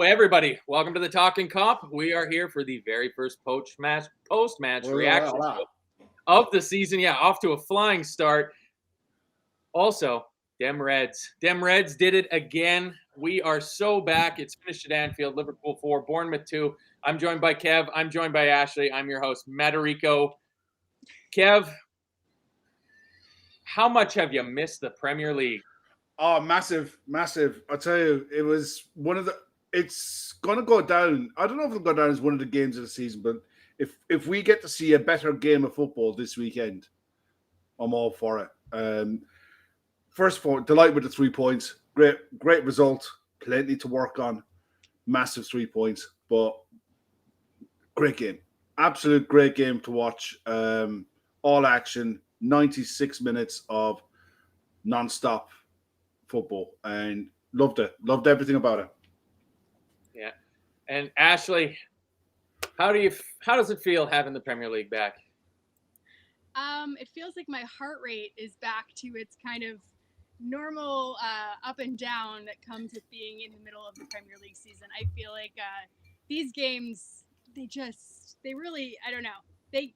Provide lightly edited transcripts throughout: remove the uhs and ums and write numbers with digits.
everybody. Welcome to the Talkin Kop. We are here for the very first post-match reaction of the season. Yeah, off to a flying start. Also, Dem Reds. Dem Reds did it again. We are so back. It's finished at Anfield. Liverpool 4, Bournemouth 2. I'm joined by Kev. I'm joined by Ashley. I'm your host, Matarico. Kev, how much have you missed the Premier League? Oh, massive. I tell you, it was one of the. It's going to go down. I don't know if it'll go down as one of the games of the season, but if we get to see a better game of football this weekend, I'm all for it. First of all, delighted with the 3 points. Great result. Plenty to work on. Massive 3 points, but great game. Absolute great game to watch. All action. 96 minutes of non-stop football, and loved everything about it. Yeah. And Ashley, how does it feel having the Premier League back? It feels like my heart rate is back to its kind of normal up and down that comes with being in the middle of the Premier League season. I feel like these games, they really, I don't know, they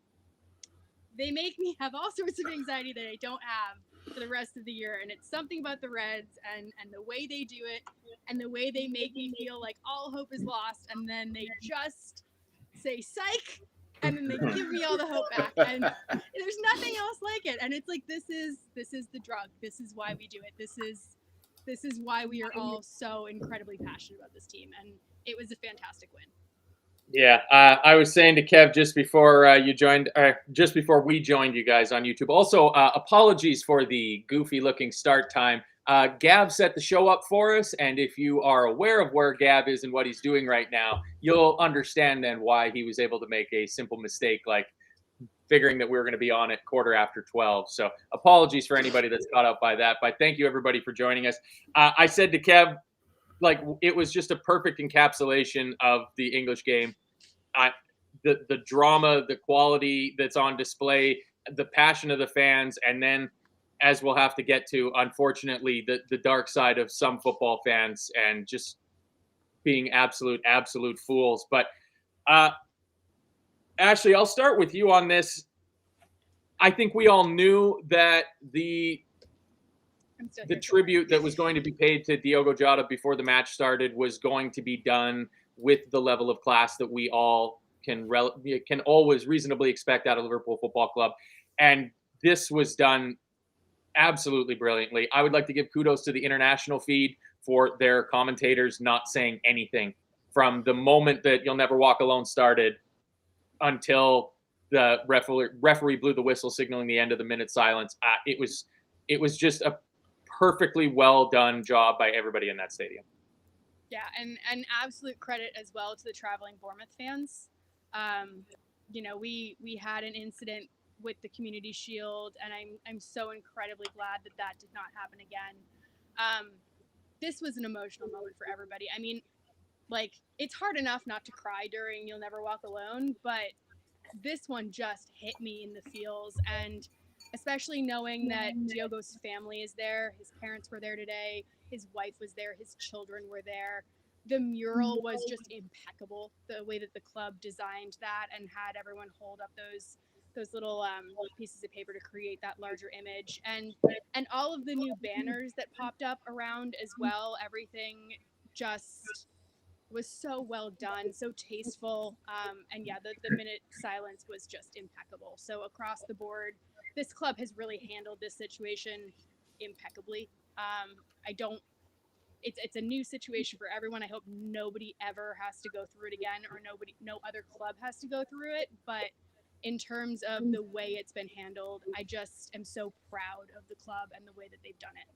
make me have all sorts of anxiety that I don't have for the rest of the year. And it's something about the Reds and the way they do it and the way they make me feel like all hope is lost. And then they just say, psych, and then they give me all the hope back. And there's nothing else like it. And it's like, this is the drug. This is why we do it. This is why we are all so incredibly passionate about this team. And it was a fantastic win. Yeah, I was saying to Kev just before just before we joined you guys on YouTube. Also, apologies for the goofy-looking start time. Gav set the show up for us, and if you are aware of where Gav is and what he's doing right now, you'll understand then why he was able to make a simple mistake like figuring that we were going to be on at 12:15. So apologies for anybody that's caught up by that, but thank you everybody for joining us. I said to Kev, like, it was just a perfect encapsulation of the English game. The drama, the quality that's on display, the passion of the fans, and then, as we'll have to get to, unfortunately, the dark side of some football fans and just being absolute fools. But Ashley, I'll start with you on this. I think we all knew that the tribute that was going to be paid to Diogo Jota before the match started was going to be done with the level of class that we all can always reasonably expect out of Liverpool Football Club. And this was done absolutely brilliantly. I would like to give kudos to the international feed for their commentators not saying anything from the moment that You'll Never Walk Alone started until the referee blew the whistle signaling the end of the minute silence. It was just a perfectly well done job by everybody in that stadium. Yeah, and absolute credit as well to the traveling Bournemouth fans. We had an incident with the Community Shield, and I'm so incredibly glad that did not happen again. This was an emotional moment for everybody. I mean, like, it's hard enough not to cry during You'll Never Walk Alone, but this one just hit me in the feels, and especially knowing that Diogo's family is there. His parents were there today. His wife was there. His children were there. The mural was just impeccable. The way that the club designed that and had everyone hold up those little pieces of paper to create that larger image, and all of the new banners that popped up around as well. Everything just was so well done, so tasteful. And yeah, the minute silence was just impeccable. So across the board, this club has really handled this situation impeccably. It's a new situation for everyone. I hope nobody ever has to go through it again, or no other club has to go through it. But in terms of the way it's been handled, I just am so proud of the club and the way that they've done it.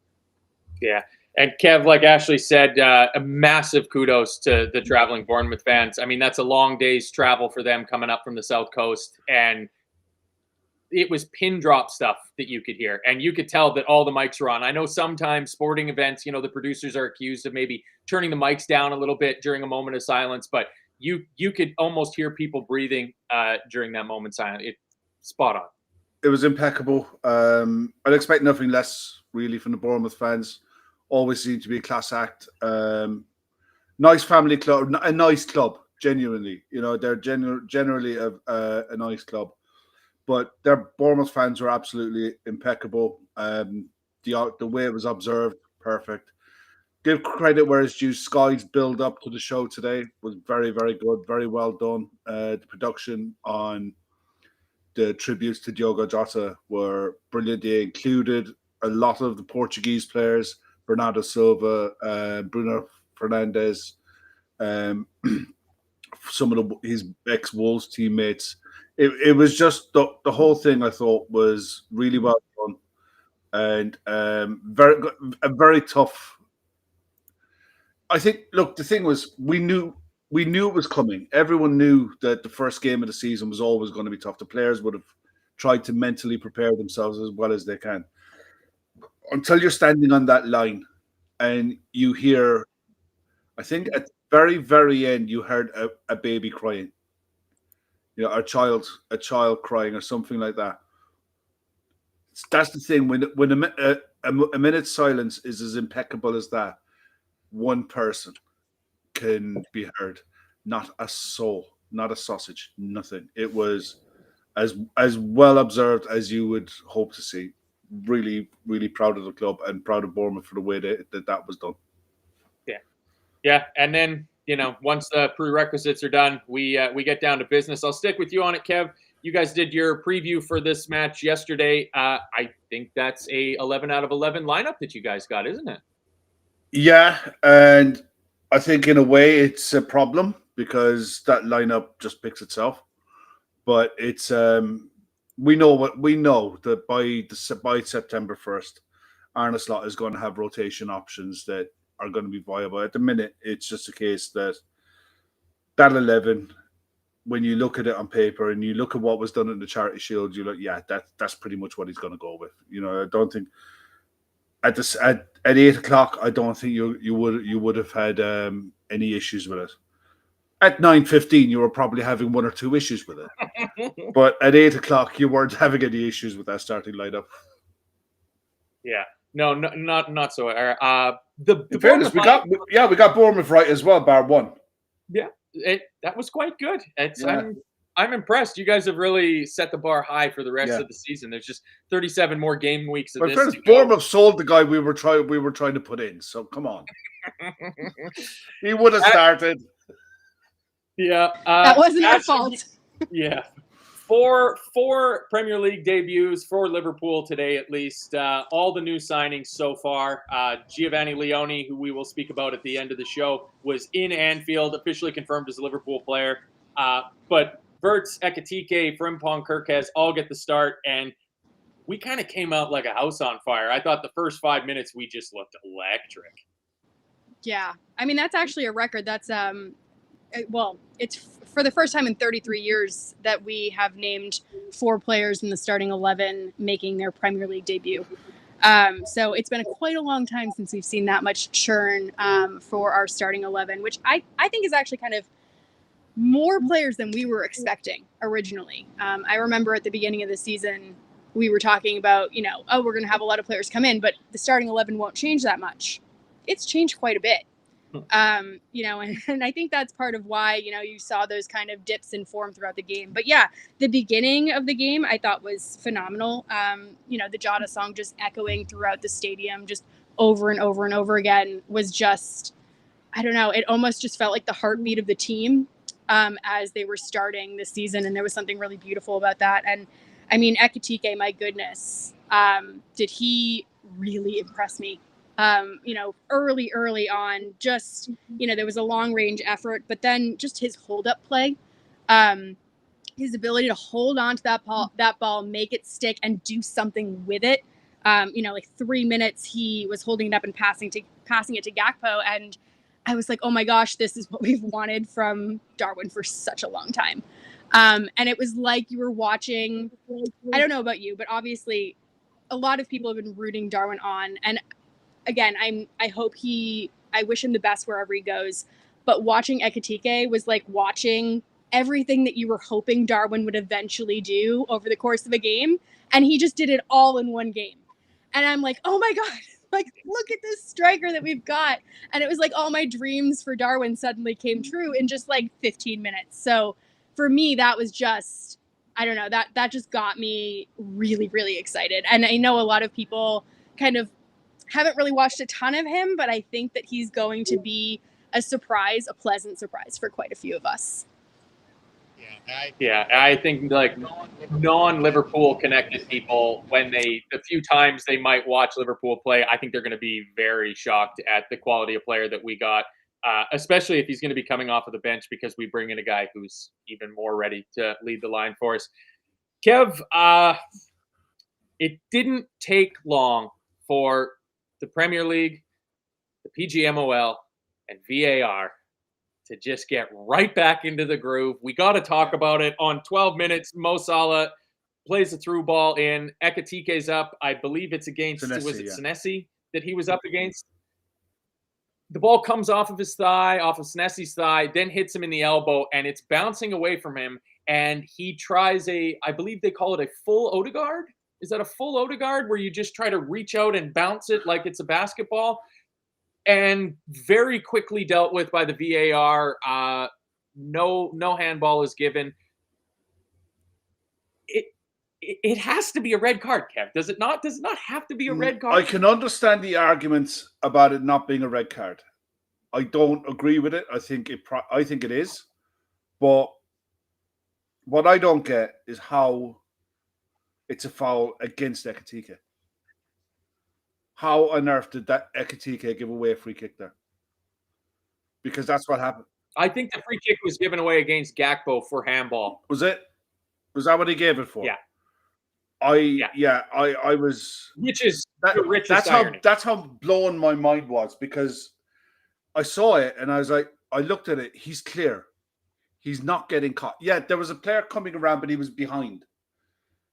Yeah. And Kev, like Ashley said, a massive kudos to the traveling Bournemouth fans. I mean, that's a long day's travel for them coming up from the South Coast. And it was pin drop stuff that you could hear. And you could tell that all the mics were on. I know sometimes sporting events, the producers are accused of maybe turning the mics down a little bit during a moment of silence. But you could almost hear people breathing during that moment of silence. It's spot on. It was impeccable. I'd expect nothing less, really, from the Bournemouth fans. Always seem to be a class act. Nice family club, a nice club. Genuinely, they're generally a nice club. But their Bournemouth fans were absolutely impeccable. The way it was observed, perfect. Give credit where it's due. Sky's build up to the show today was very, very good, very well done. The production on the tributes to Diogo Jota were brilliant. They included a lot of the Portuguese players, Bernardo Silva, Bruno Fernandes, um, some of his ex-Wolves teammates. It was just the whole thing. I thought was really well done, and a very tough. I think. Look, the thing was, we knew it was coming. Everyone knew that the first game of the season was always going to be tough. The players would have tried to mentally prepare themselves as well as they can. Until you're standing on that line, and you hear, I think at the very, very end, you heard a baby crying. A child crying or something like that. That's the thing. When a minute's silence is as impeccable as that, one person can be heard, not a soul, not a sausage, nothing. It was as well observed as you would hope to see. Really, really proud of the club and proud of Bournemouth for the way that was done. Yeah, and then once the prerequisites are done, we get down to business. I'll stick with you on it, Kev. You guys did your preview for this match yesterday. I think that's a 11 out of 11 lineup that you guys got, isn't it? Yeah, and I think in a way it's a problem because that lineup just picks itself. But it's we know that by September 1st, Arne Slot is going to have rotation options that are going to be viable. At the minute, it's just a case that 11, when you look at it on paper and you look at what was done in the Charity Shield, you're like, yeah, that's pretty much what he's going to go with. I don't think at 8:00, I don't think you would have had any issues with it. At 9:15, you were probably having one or two issues with it, but at 8:00, you weren't having any issues with that starting lineup. Yeah, no, not so. In fairness, we got Bournemouth right as well, bar one. Yeah, that was quite good. I'm impressed. You guys have really set the bar high for the rest of the season. There's just 37 more game weeks of this. Friends, Bournemouth sold the guy we were trying to put in. So come on, he would have started. Yeah, that wasn't our fault. Yeah, four Premier League debuts for Liverpool today, at least. All the new signings so far. Giovanni Leone, who we will speak about at the end of the show, was in Anfield, officially confirmed as a Liverpool player. But Verts, Ekitike, Frimpong, Kirkes all get the start, and we kind of came out like a house on fire. I thought the first 5 minutes we just looked electric. Yeah, I mean that's actually a record. That's it's for the first time in 33 years that we have named 4 players in the starting 11 making their Premier League debut. So it's been quite a long time since we've seen that much churn for our starting 11, which I think is actually kind of more players than we were expecting originally. I remember at the beginning of the season, we were talking about, we're going to have a lot of players come in, but the starting 11 won't change that much. It's changed quite a bit. And I think that's part of why, you saw those kind of dips in form throughout the game. But yeah, the beginning of the game I thought was phenomenal. The Jota song just echoing throughout the stadium, just over and over and over again was just, I don't know, it almost just felt like the heartbeat of the team as they were starting the season. And there was something really beautiful about that. And I mean, Ekitike, my goodness, did he really impress me? Early on, just, there was a long range effort, but then just his hold up play, his ability to hold on to that ball, make it stick and do something with it. 3 minutes he was holding it up and passing it to Gakpo. And I was like, oh my gosh, this is what we've wanted from Darwin for such a long time. And it was like you were watching, I don't know about you, but obviously a lot of people have been rooting Darwin on. And again, I wish him the best wherever he goes. But watching Ekitike was like watching everything that you were hoping Darwin would eventually do over the course of a game. And he just did it all in one game. And I'm like, oh my God, like, look at this striker that we've got. And it was like all my dreams for Darwin suddenly came true in just like 15 minutes. So for me, that was just, I don't know, that just got me really, really excited. And I know a lot of people kind of haven't really watched a ton of him, but I think that he's going to be a pleasant surprise for quite a few of us. Yeah, I think like non-Liverpool connected people, the few times they might watch Liverpool play, I think they're going to be very shocked at the quality of player that we got, especially if he's going to be coming off of the bench because we bring in a guy who's even more ready to lead the line for us. Kev, it didn't take long for the Premier League, the PGMOL, and VAR to just get right back into the groove. We got to talk about it. On 12 minutes, Mo Salah plays the through ball in. Ekitike's up. I believe it's against, Senesi that he was up against? The ball comes off of his thigh, off of Senesi's thigh, then hits him in the elbow, and it's bouncing away from him. And he tries I believe they call it a full Odegaard. Is that a full Odegaard where you just try to reach out and bounce it like it's a basketball? And very quickly dealt with by the VAR. No handball is given. It has to be a red card, Kev. Does it not? Does it not have to be a red card? I can understand the arguments about it not being a red card. I don't agree with it. I think it is. But what I don't get is how it's a foul against Ekitike. How on earth did that Ekitike give away a free kick there? Because that's what happened. I think the free kick was given away against Gakpo for handball. Was it? Was that what he gave it for? Yeah. I was. Which is the richest irony. That's how blown my mind was, because I saw it and I was like, I looked at it. He's clear. He's not getting caught. Yeah, there was a player coming around, but he was behind.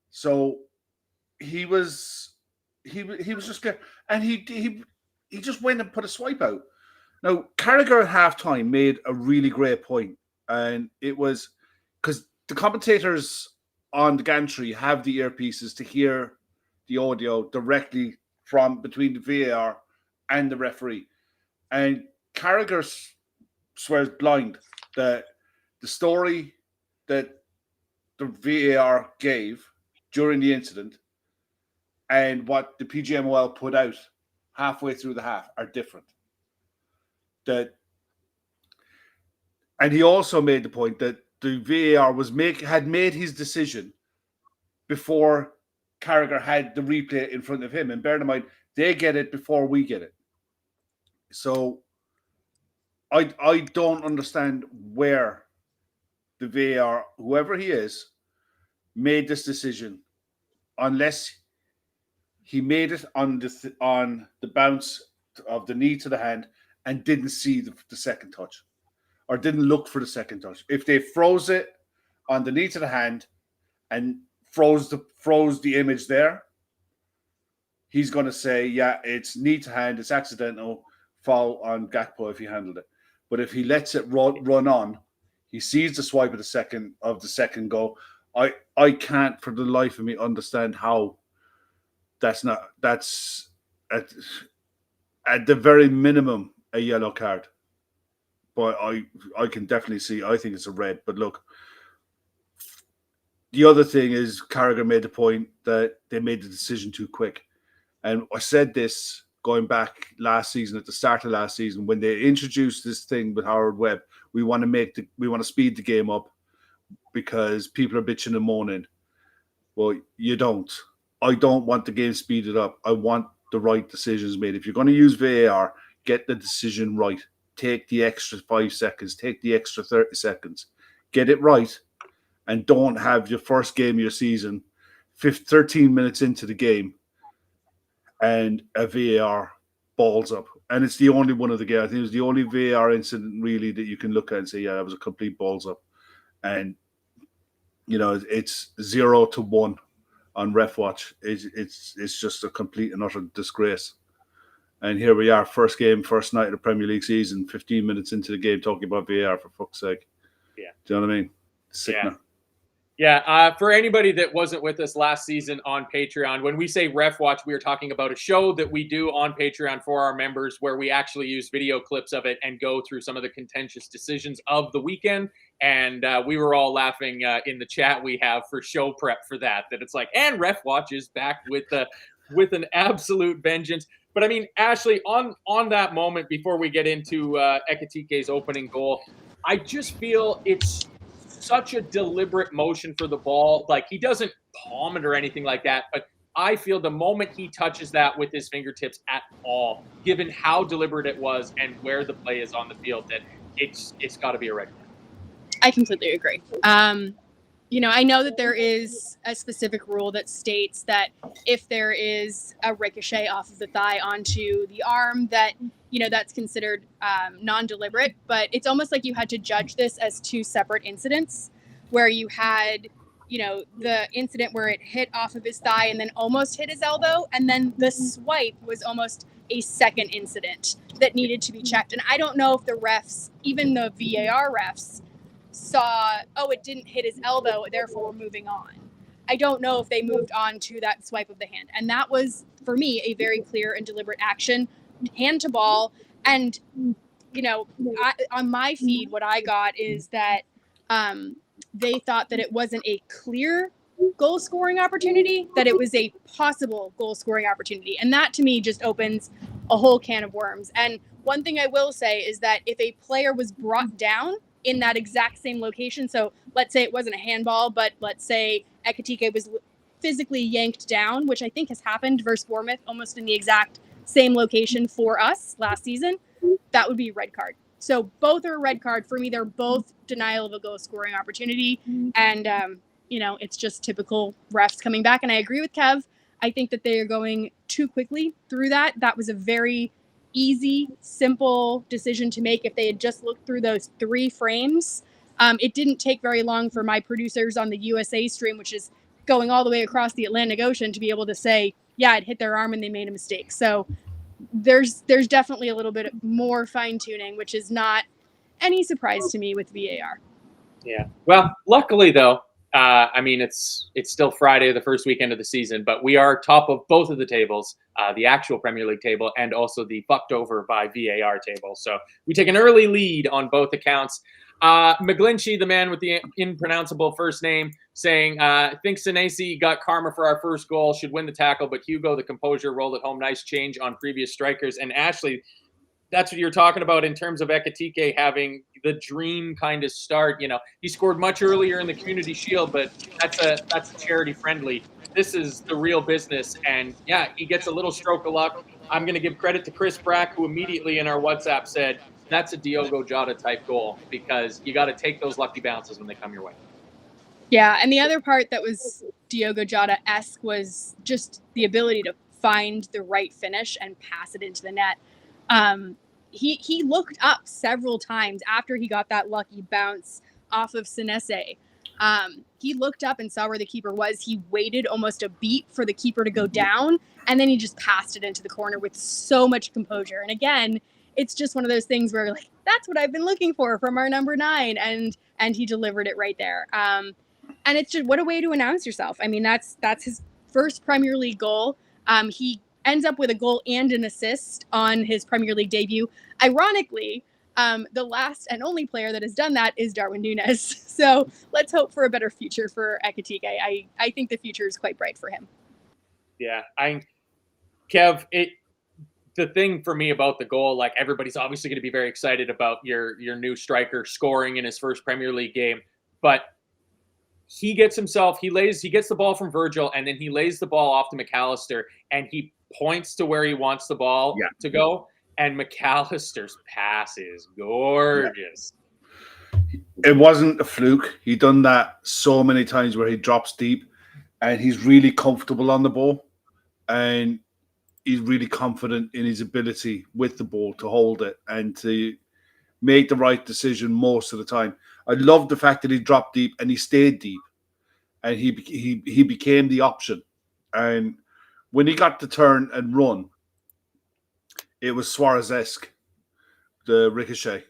So he was just clear, and he just went and put a swipe out. Now Carragher at halftime made a really great point, and it was because the commentators on the gantry have the earpieces to hear the audio directly from between the VAR and the referee. And Carragher swears blind that the story that the VAR gave during the incident and what the PGMOL put out halfway through the half are different. And he also made the point that the VAR had made his decision before Carragher had the replay in front of him. And bear in mind, they get it before we get it. So I don't understand where the VAR, whoever he is, made this decision, unless he made it on the bounce of the knee to the hand and didn't see the second touch, or didn't look for the second touch. If they froze it on the knee to the hand and froze the image there, he's going to say, yeah, it's knee to hand, it's accidental, foul on Gakpo if he handled it. But if he lets it run on, he sees the swipe of the second goal. I can't for the life of me understand how that's at the very minimum a yellow card. But I can definitely see, I think it's a red. But look, the other thing is Carragher made the point that they made the decision too quick. And I said this going back last season, at the start of last season, when they introduced this thing with Howard Webb, we want to speed the game up because people are bitching and moaning. Well, you don't. I don't want the game speeded up. I want the right decisions made. If you're going to use VAR, get the decision right. Take the extra 5 seconds. Take the extra 30 seconds. Get it right. And don't have your first game of your season 13 minutes into the game and a VAR balls up. And it's the only one of the game. I think it was the only VAR incident really that you can look at and say, yeah, that was a complete balls up. And, you know, it's 0-1 on Ref Watch. It's just a complete and utter disgrace. And here we are, first game, first night of the Premier League season, 15 minutes into the game, talking about VAR, for fuck's sake. Yeah. Do you know what I mean? Sickener. Yeah, for anybody that wasn't with us last season on Patreon, when we say Ref Watch, we are talking about a show that we do on Patreon for our members where we actually use video clips of it and go through some of the contentious decisions of the weekend. And we were all laughing in the chat we have for show prep for that it's like, and Ref Watch is back with an absolute vengeance. But I mean, Ashley, on that moment before we get into Ekitike's opening goal, I just feel it's such a deliberate motion for the ball. Like, he doesn't palm it or anything like that, but I feel the moment he touches that with his fingertips at all, given how deliberate it was and where the play is on the field, that it's got to be a red card. I completely agree. I know that there is a specific rule that states that if there is a ricochet off of the thigh onto the arm, that, that's considered non-deliberate. But it's almost like you had to judge this as two separate incidents, where you had, the incident where it hit off of his thigh and then almost hit his elbow. And then the swipe was almost a second incident that needed to be checked. And I don't know if the refs, even the VAR refs, saw, it didn't hit his elbow, therefore we're moving on. I don't know if they moved on to that swipe of the hand. And that was, for me, a very clear and deliberate action, hand to ball. And, on my feed, what I got is that they thought that it wasn't a clear goal scoring opportunity, that it was a possible goal scoring opportunity. And that, to me, just opens a whole can of worms. And one thing I will say is that if a player was brought down in that exact same location, so let's say it wasn't a handball, but let's say Ekitike was physically yanked down, which I think has happened versus Bournemouth, almost in the exact same location for us last season, that would be a red card. So both are a red card. For me, they're both denial of a goal scoring opportunity. And, it's just typical refs coming back. And I agree with Kev. I think that they are going too quickly through that. That was a very easy, simple decision to make if they had just looked through those 3 frames. It didn't take very long for my producers on the USA stream, which is going all the way across the Atlantic Ocean, to be able to say, yeah, it hit their arm and they made a mistake. So there's definitely a little bit more fine tuning, which is not any surprise to me with VAR. Yeah. Well, luckily though, it's still Friday, the first weekend of the season, but we are top of both of the tables, the actual Premier League table and also the fucked over by VAR table. So we take an early lead on both accounts. McGlinchey, the man with the impronounceable first name, saying, thinks Senesi got karma for our first goal, should win the tackle, but Hugo, the composure, rolled it home. Nice change on previous strikers. And Ashley, that's what you're talking about in terms of Ekitike having the dream kind of start. He scored much earlier in the Community Shield, but that's a charity friendly. This is the real business. And yeah, he gets a little stroke of luck. I'm going to give credit to Chris Brack, who immediately in our WhatsApp said, that's a Diogo Jota type goal, because you got to take those lucky bounces when they come your way. Yeah, and the other part that was Diogo Jota-esque was just the ability to find the right finish and pass it into the net. He looked up several times after he got that lucky bounce off of Senesi. He looked up and saw where the keeper was. He waited almost a beat for the keeper to go down, and then he just passed it into the corner with so much composure. And again, it's just one of those things where, like, that's what I've been looking for from our number 9, and he delivered it right there. And it's just, what a way to announce yourself. I mean, that's his first Premier League goal. He ends up with a goal and an assist on his Premier League debut. Ironically, the last and only player that has done that is Darwin Núñez. So let's hope for a better future for Ekitike. I think the future is quite bright for him. Yeah, Kev, the thing for me about the goal, like, everybody's obviously going to be very excited about your new striker scoring in his first Premier League game, but he gets the ball from Virgil, and then he lays the ball off to McAllister, and he points to where he wants the ball to go, and McAllister's pass is gorgeous. It wasn't a fluke. He'd done that so many times where he drops deep, and he's really comfortable on the ball, and he's really confident in his ability with the ball to hold it and to make the right decision most of the time. I love the fact that he dropped deep and he stayed deep, and he became the option. And when he got to turn and run, it was Suarez-esque, the ricochet.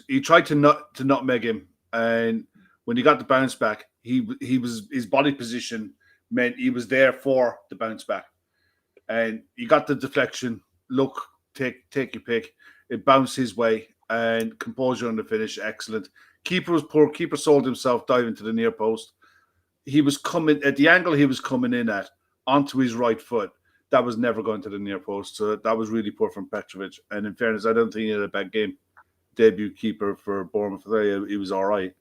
He tried to nutmeg him, and when he got the bounce back, he was his body position meant he was there for the bounce back, and he got the deflection. Look, take your pick. It bounced his way, and composure on the finish, excellent. Keeper was poor. Keeper sold himself diving to the near post. He was coming at the angle he was coming in at onto his right foot. That was never going to the near post. So that was really poor from Petrovic. And in fairness, I don't think he had a bad game. Debut keeper for Bournemouth. He was all right.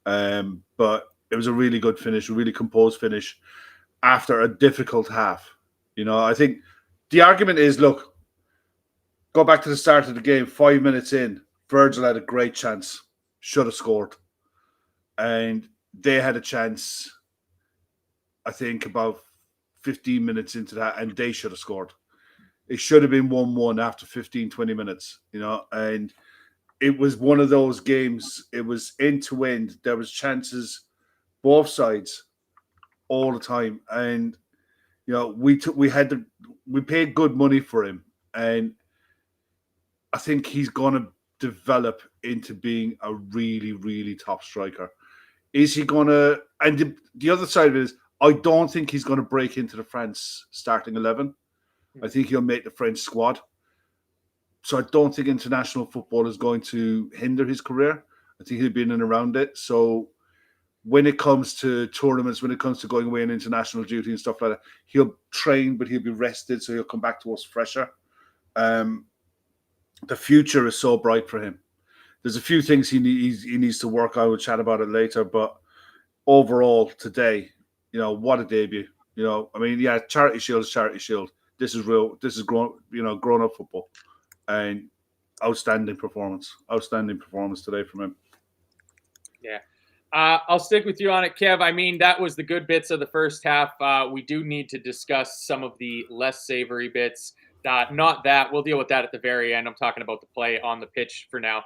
But it was a really good finish, a really composed finish after a difficult half. I think the argument is, look, go back to the start of the game, 5 minutes in, Virgil had a great chance, should have scored. And they had a chance, I think, about 15 minutes into that, and they should have scored. It should have been 1-1 after 15, 20 minutes, and it was one of those games. It was end to end. There was chances both sides all the time. And, we paid good money for him. And I think he's going to develop into being a really, really top striker. Is he going to, and the other side of it is, I don't think he's going to break into the France starting 11. I think he'll make the French squad. So I don't think international football is going to hinder his career. I think he'll be in and around it. So when it comes to tournaments, when it comes to going away on international duty and stuff like that, he'll train, but he'll be rested, so he'll come back to us fresher. The future is so bright for him. There's a few things he needs to work out. We'll chat about it later, but overall today, what a debut. Charity Shield is Charity Shield. This is real. This is grown up football, and outstanding performance today from him. Yeah. I'll stick with you on it, Kev. I mean, that was the good bits of the first half. We do need to discuss some of the less savory bits. Not that. We'll deal with that at the very end. I'm talking about the play on the pitch for now.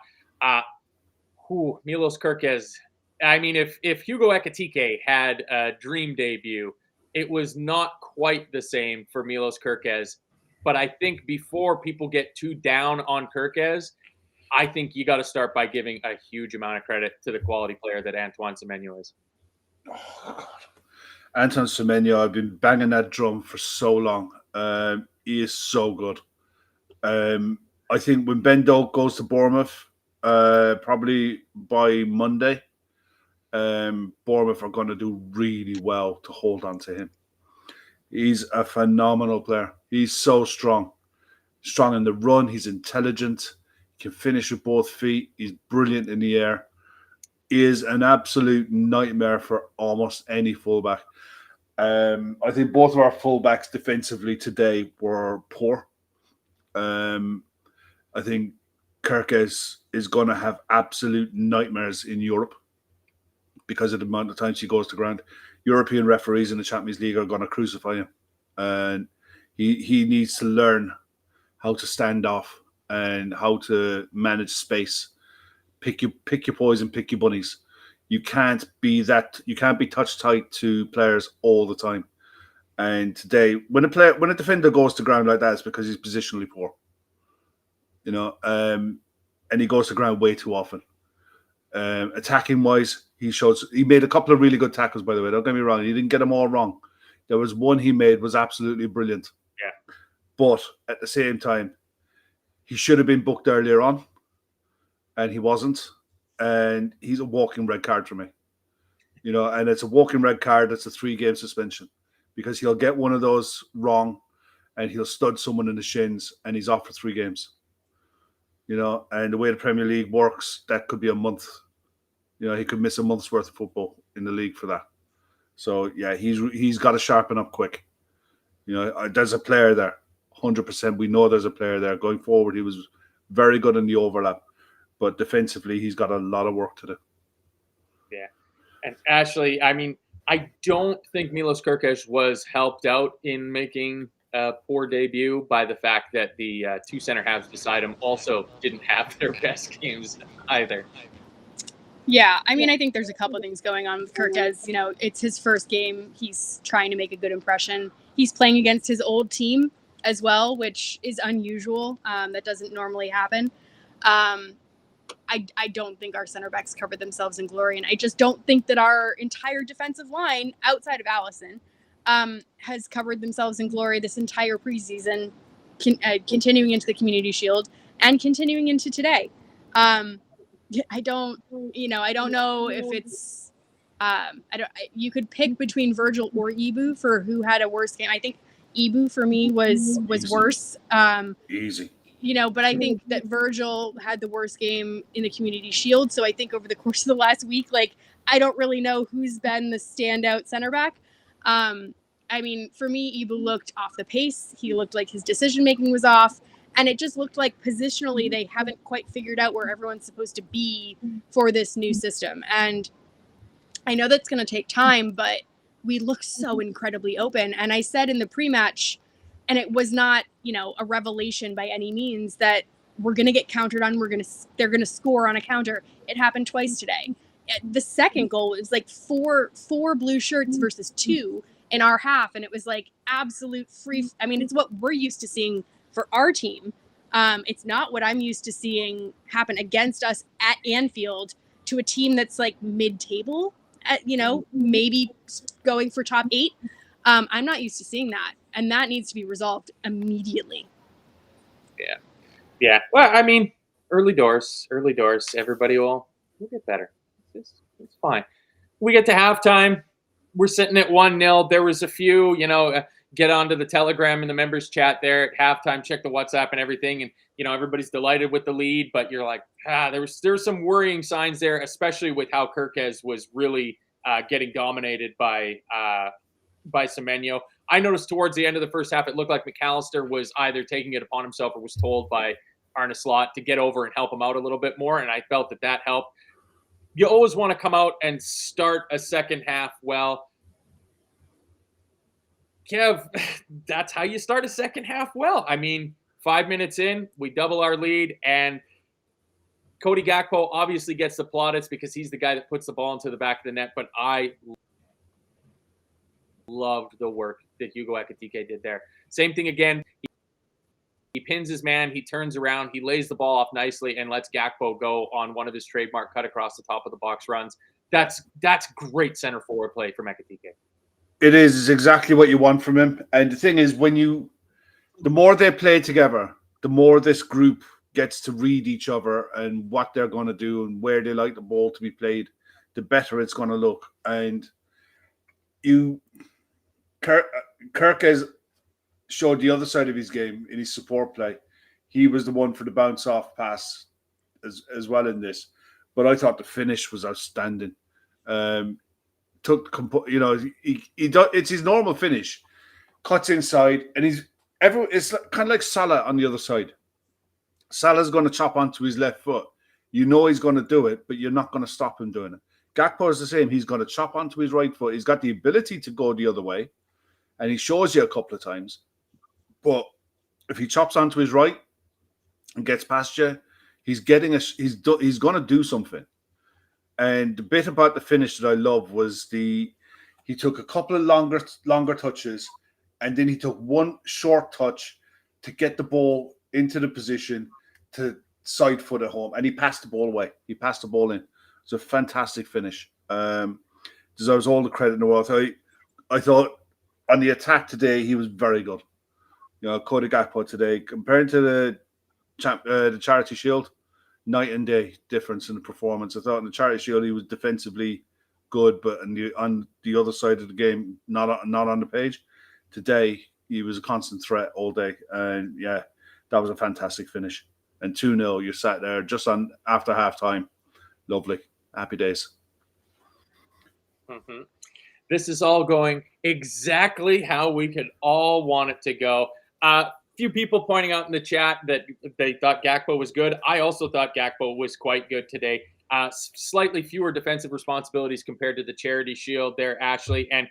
Milos Kerkez. I mean, if Hugo Ekitike had a dream debut, it was not quite the same for Milos Kerkez. But I think before people get too down on Kerkez, I think you got to start by giving a huge amount of credit to the quality player that Antoine Semenyo is. Oh, God. Antoine Semenyo, I've been banging that drum for so long. He is so good. I think when Ben Doak goes to Bournemouth, probably by Monday, Bournemouth are going to do really well to hold on to him. He's a phenomenal player. He's so strong. Strong in the run. He's intelligent. He can finish with both feet. He's brilliant in the air. He is an absolute nightmare for almost any fullback. I think both of our fullbacks defensively today were poor. I think Kerkez is going to have absolute nightmares in Europe because of the amount of times he goes to ground. European referees in the Champions League are going to crucify him. And he needs to learn how to stand off and how to manage space. Pick your poison, pick your bunnies. You can't be touch tight to players all the time. And today, when a defender goes to ground like that, it's because he's positionally poor. And he goes to ground way too often. Attacking wise, he made a couple of really good tackles, by the way. Don't get me wrong, he didn't get them all wrong. There was one he made was absolutely brilliant. Yeah. But at the same time, he should have been booked earlier on, and he wasn't. And he's a walking red card for me. And it's a walking red card. It's a 3-game suspension because he'll get one of those wrong and he'll stud someone in the shins and he's off for 3 games. And the way the Premier League works, that could be a month. He could miss a month's worth of football in the league for that. So, yeah, he's got to sharpen up quick. There's a player there. 100%. We know there's a player there. Going forward, he was very good in the overlap. But defensively, he's got a lot of work to do. Yeah. And Ashley, I mean, I don't think Milos Kerkez was helped out in making a poor debut by the fact that the 2 center halves beside him also didn't have their best games either. Yeah, I mean, I think there's a couple of things going on with Kerkez. It's his first game. He's trying to make a good impression. He's playing against his old team as well, which is unusual. That doesn't normally happen. I don't think our center backs covered themselves in glory, and I just don't think that our entire defensive line, outside of Allison, has covered themselves in glory this entire preseason, continuing into the Community Shield and continuing into today. I don't know if it's you could pick between Virgil or Ibu for who had a worse game. I think Ibu for me was worse. Easy. But I think that Virgil had the worst game in the Community Shield. So I think over the course of the last week, I don't really know who's been the standout center back. For me, Ibu looked off the pace. He looked like his decision-making was off. And it just looked like positionally they haven't quite figured out where everyone's supposed to be for this new system. And I know that's going to take time, but we look so incredibly open. And I said in the pre-match, and it was not, a revelation by any means, that we're going to get countered on. They're going to score on a counter. It happened twice today. The second goal was like four blue shirts versus 2 in our half. And it was like absolute free. It's what we're used to seeing for our team. It's not what I'm used to seeing happen against us at Anfield to a team that's like mid-table, maybe going for top 8. I'm not used to seeing that, and that needs to be resolved immediately. Yeah. Well, early doors. Everybody will get better. It's fine. We get to halftime. We're sitting at 1-0. There was a few, get onto the Telegram and the members chat there at halftime, check the WhatsApp and everything, and everybody's delighted with the lead, but you're like, there was some worrying signs there, especially with how Kirkez was really getting dominated by Semenyo. I noticed towards the end of the first half, it looked like McAllister was either taking it upon himself or was told by Arne Slot to get over and help him out a little bit more, and I felt that helped. You always want to come out and start a second half well. Kev, that's how you start a second half well. 5 minutes in, we double our lead, and Cody Gakpo obviously gets the plaudits because he's the guy that puts the ball into the back of the net, but I loved the work that Hugo Ekitike did there. Same thing again. He pins his man, he turns around, he lays the ball off nicely and lets Gakpo go on one of his trademark cut across the top of the box runs. That's great center forward play from Ekitike. It is. It's exactly what you want from him. And the thing is, the more they play together, the more this group gets to read each other and what they're going to do and where they like the ball to be played, the better it's going to look. And Kirk has showed the other side of his game in his support play. He was the one for the bounce off pass as well in this. But I thought the finish was outstanding. It's his normal finish, cuts inside, and it's kind of like Salah on the other side. Salah's going to chop onto his left foot. He's going to do it, but you're not going to stop him doing it. Gakpo is the same. He's going to chop onto his right foot. He's got the ability to go the other way, and he shows you a couple of times. But if he chops onto his right and gets past you, he's going to do something. And the bit about the finish that I love was he took a couple of longer touches, and then he took one short touch to get the ball into the position to side foot at home, and he passed the ball away. He passed the ball in. It's a fantastic finish. Deserves all the credit in the world. I thought on the attack today he was very good. Cody Gakpo today, compared to the Charity Shield, night and day difference in the performance. I thought in the Charity Shield he was defensively good, but on the other side of the game, not on the page. Today he was a constant threat all day, and yeah, that was a fantastic finish. And 2-0, you sat there just on after halftime. Lovely, happy days. Mm-hmm. This is all going exactly how we could all want it to go. Few people pointing out in the chat that they thought Gakpo was good. I also thought Gakpo was quite good today. Slightly fewer defensive responsibilities compared to the Charity Shield there, Ashley. And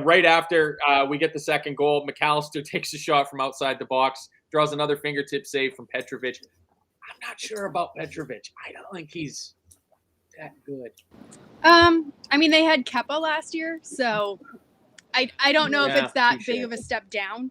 right after we get the second goal, McAllister takes a shot from outside the box, draws another fingertip save from Petrovic. I'm not sure about Petrovic. I don't think he's that good. They had Kepa last year, so I don't know if it's that big of a step down.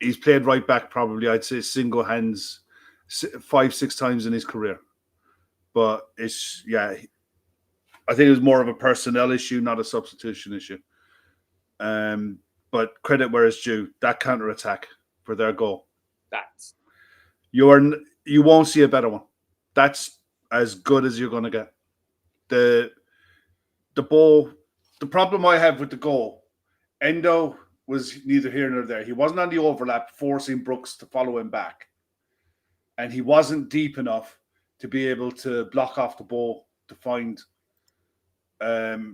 He's played right back probably, I'd say, single hands 5-6 times in his career. But it's, yeah, I think it was more of a personnel issue, not a substitution issue. But credit where it's due. That counter-attack for their goal. You won't see a better one. That's as good as you're going to get. The ball, the problem I have with the goal, Endo was neither here nor there. He wasn't on the overlap, forcing Brooks to follow him back. And he wasn't deep enough to be able to block off the ball to find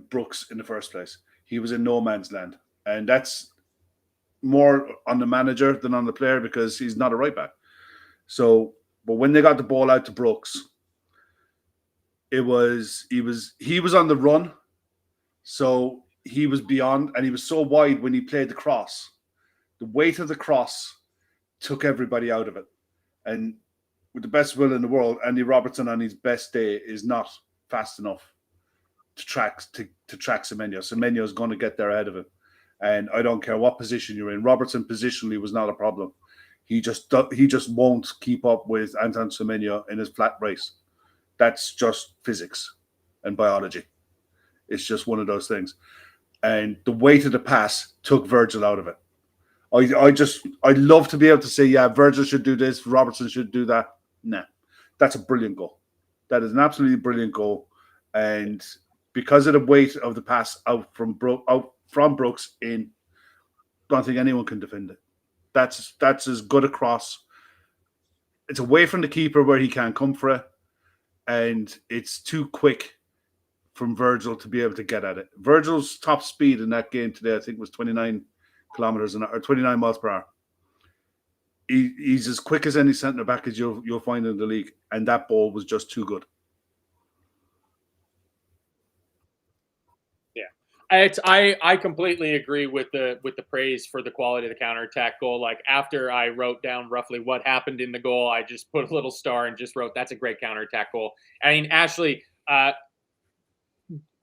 Brooks in the first place. He was in no man's land. And that's more on the manager than on the player because he's not a right back. So, but when they got the ball out to Brooks, he was on the run. So he was beyond, and he was so wide when he played the cross. The weight of the cross took everybody out of it. And with the best will in the world, Andy Robertson on his best day is not fast enough to track Semenyo. Semenyo is going to get there ahead of him. And I don't care what position you're in. Robertson positionally was not a problem. He just won't keep up with Anton Semenyo in his flat race. That's just physics and biology. It's just one of those things. And the weight of the pass took Virgil out of it. I'd love to be able to say, yeah, Virgil should do this, Robertson should do that. Nah, that's a brilliant goal. That is an absolutely brilliant goal. And because of the weight of the pass out from Brooks in, I don't think anyone can defend it. That's as good a cross. It's away from the keeper where he can't come for it. And it's too quick from Virgil to be able to get at it. Virgil's top speed in that game today, I think, was 29 kilometers an hour, or 29 miles per hour. He's as quick as any centre back as you'll find in the league, and that ball was just too good. Yeah, I completely agree with the praise for the quality of the counterattack goal. Like after I wrote down roughly what happened in the goal, I just put a little star and just wrote that's a great counterattack goal. I mean, Ashley.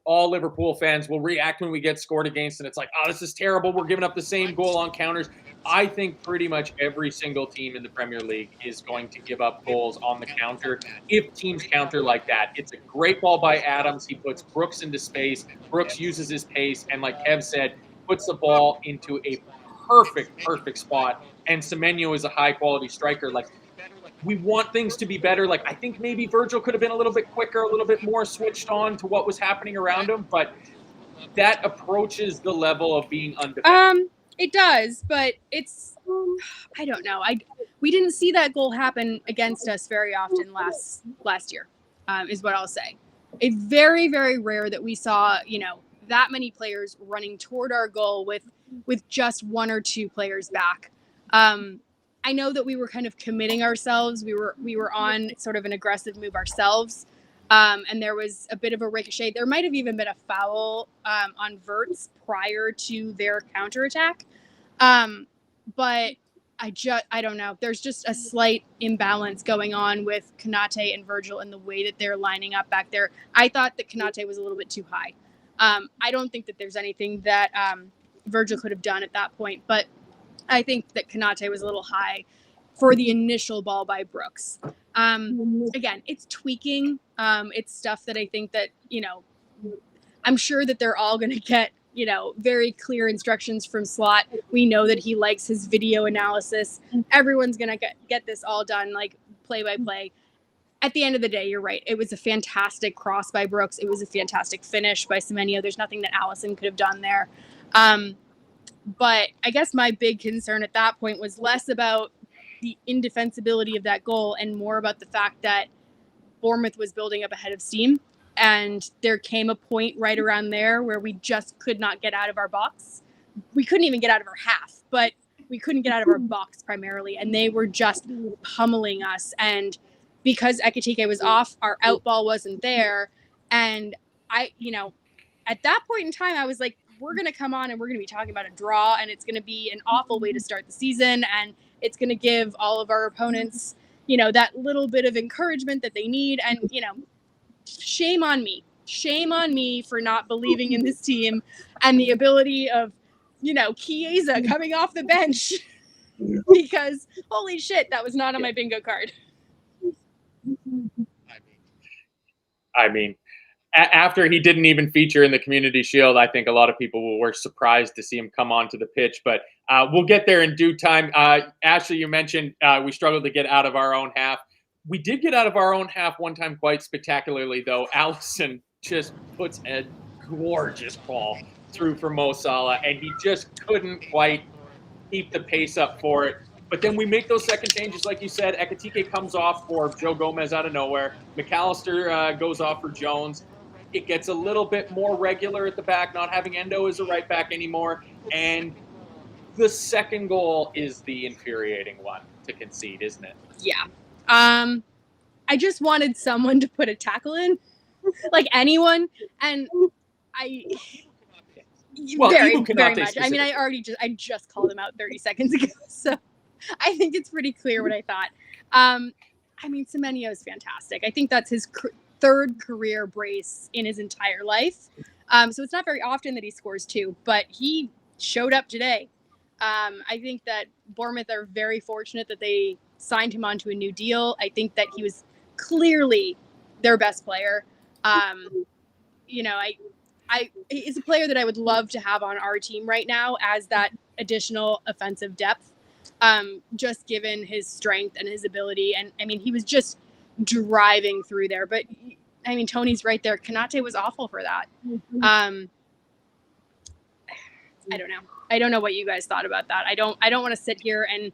All Liverpool fans will react when we get scored against, and it's like, oh, this is terrible. We're giving up the same goal on counters. I think pretty much every single team in the Premier League is going to give up goals on the counter if teams counter like that. It's a great ball by Adams. He puts Brooks into space. Brooks uses his pace, and like Kev said, puts the ball into a perfect spot. And Semenyo is a high-quality striker. Like, we want things to be better. Like, I think maybe Virgil could have been a little bit quicker, a little bit more switched on to what was happening around him, but that approaches the level of being undefended. It does, but it's, I don't know. We didn't see that goal happen against us very often last year, is what I'll say. It's very, very rare that we saw, that many players running toward our goal with just one or two players back. I know that we were kind of committing ourselves. We were on sort of an aggressive move ourselves, and there was a bit of a ricochet. There might have even been a foul on Verts prior to their counterattack, but I don't know. There's just a slight imbalance going on with Konate and Virgil and the way that they're lining up back there. I thought that Konate was a little bit too high. I don't think that there's anything that Virgil could have done at that point, but I think that Konate was a little high for the initial ball by Brooks. Again, it's tweaking. It's stuff that I think that, I'm sure that they're all going to get, very clear instructions from Slot. We know that he likes his video analysis. Everyone's going to get this all done, like play by play. At the end of the day, you're right. It was a fantastic cross by Brooks. It was a fantastic finish by Semenyo. There's nothing that Allison could have done there. But I guess my big concern at that point was less about the indefensibility of that goal and more about the fact that Bournemouth was building up a head of steam. And there came a point right around there where we just could not get out of our box. We couldn't even get out of our half, but we couldn't get out of our box primarily. And they were just pummeling us. And because Ekitike was off, our out ball wasn't there. And at that point in time, I was like, we're going to come on and we're going to be talking about a draw, and it's going to be an awful way to start the season, and it's going to give all of our opponents, that little bit of encouragement that they need. And, shame on me for not believing in this team and the ability of, Chiesa coming off the bench because holy shit, that was not on my bingo card. I mean, after he didn't even feature in the Community Shield, I think a lot of people were surprised to see him come onto the pitch. But we'll get there in due time. Ashley, you mentioned we struggled to get out of our own half. We did get out of our own half one time quite spectacularly, though. Allison just puts a gorgeous ball through for Mo Salah, and he just couldn't quite keep the pace up for it. But then we make those second changes, like you said. Ekitike comes off for Joe Gomez out of nowhere. McAllister goes off for Jones. It gets a little bit more regular at the back, not having Endo as a right back anymore. And the second goal is the infuriating one to concede, isn't it? Yeah. I just wanted someone to put a tackle in, like anyone. And very much. I mean, I just called him out 30 seconds ago. So I think it's pretty clear what I thought. I mean, Semenyo is fantastic. I think that's his third career brace in his entire life. So it's not very often that he scores two, but he showed up today. I think that Bournemouth are very fortunate that they signed him onto a new deal. I think that he was clearly their best player. He's a player that I would love to have on our team right now as that additional offensive depth, just given his strength and his ability. And I mean, he was just driving through there. But I mean, Tony's right there. Konate was awful for that. I don't know. I don't know what you guys thought about that. I don't want to sit here and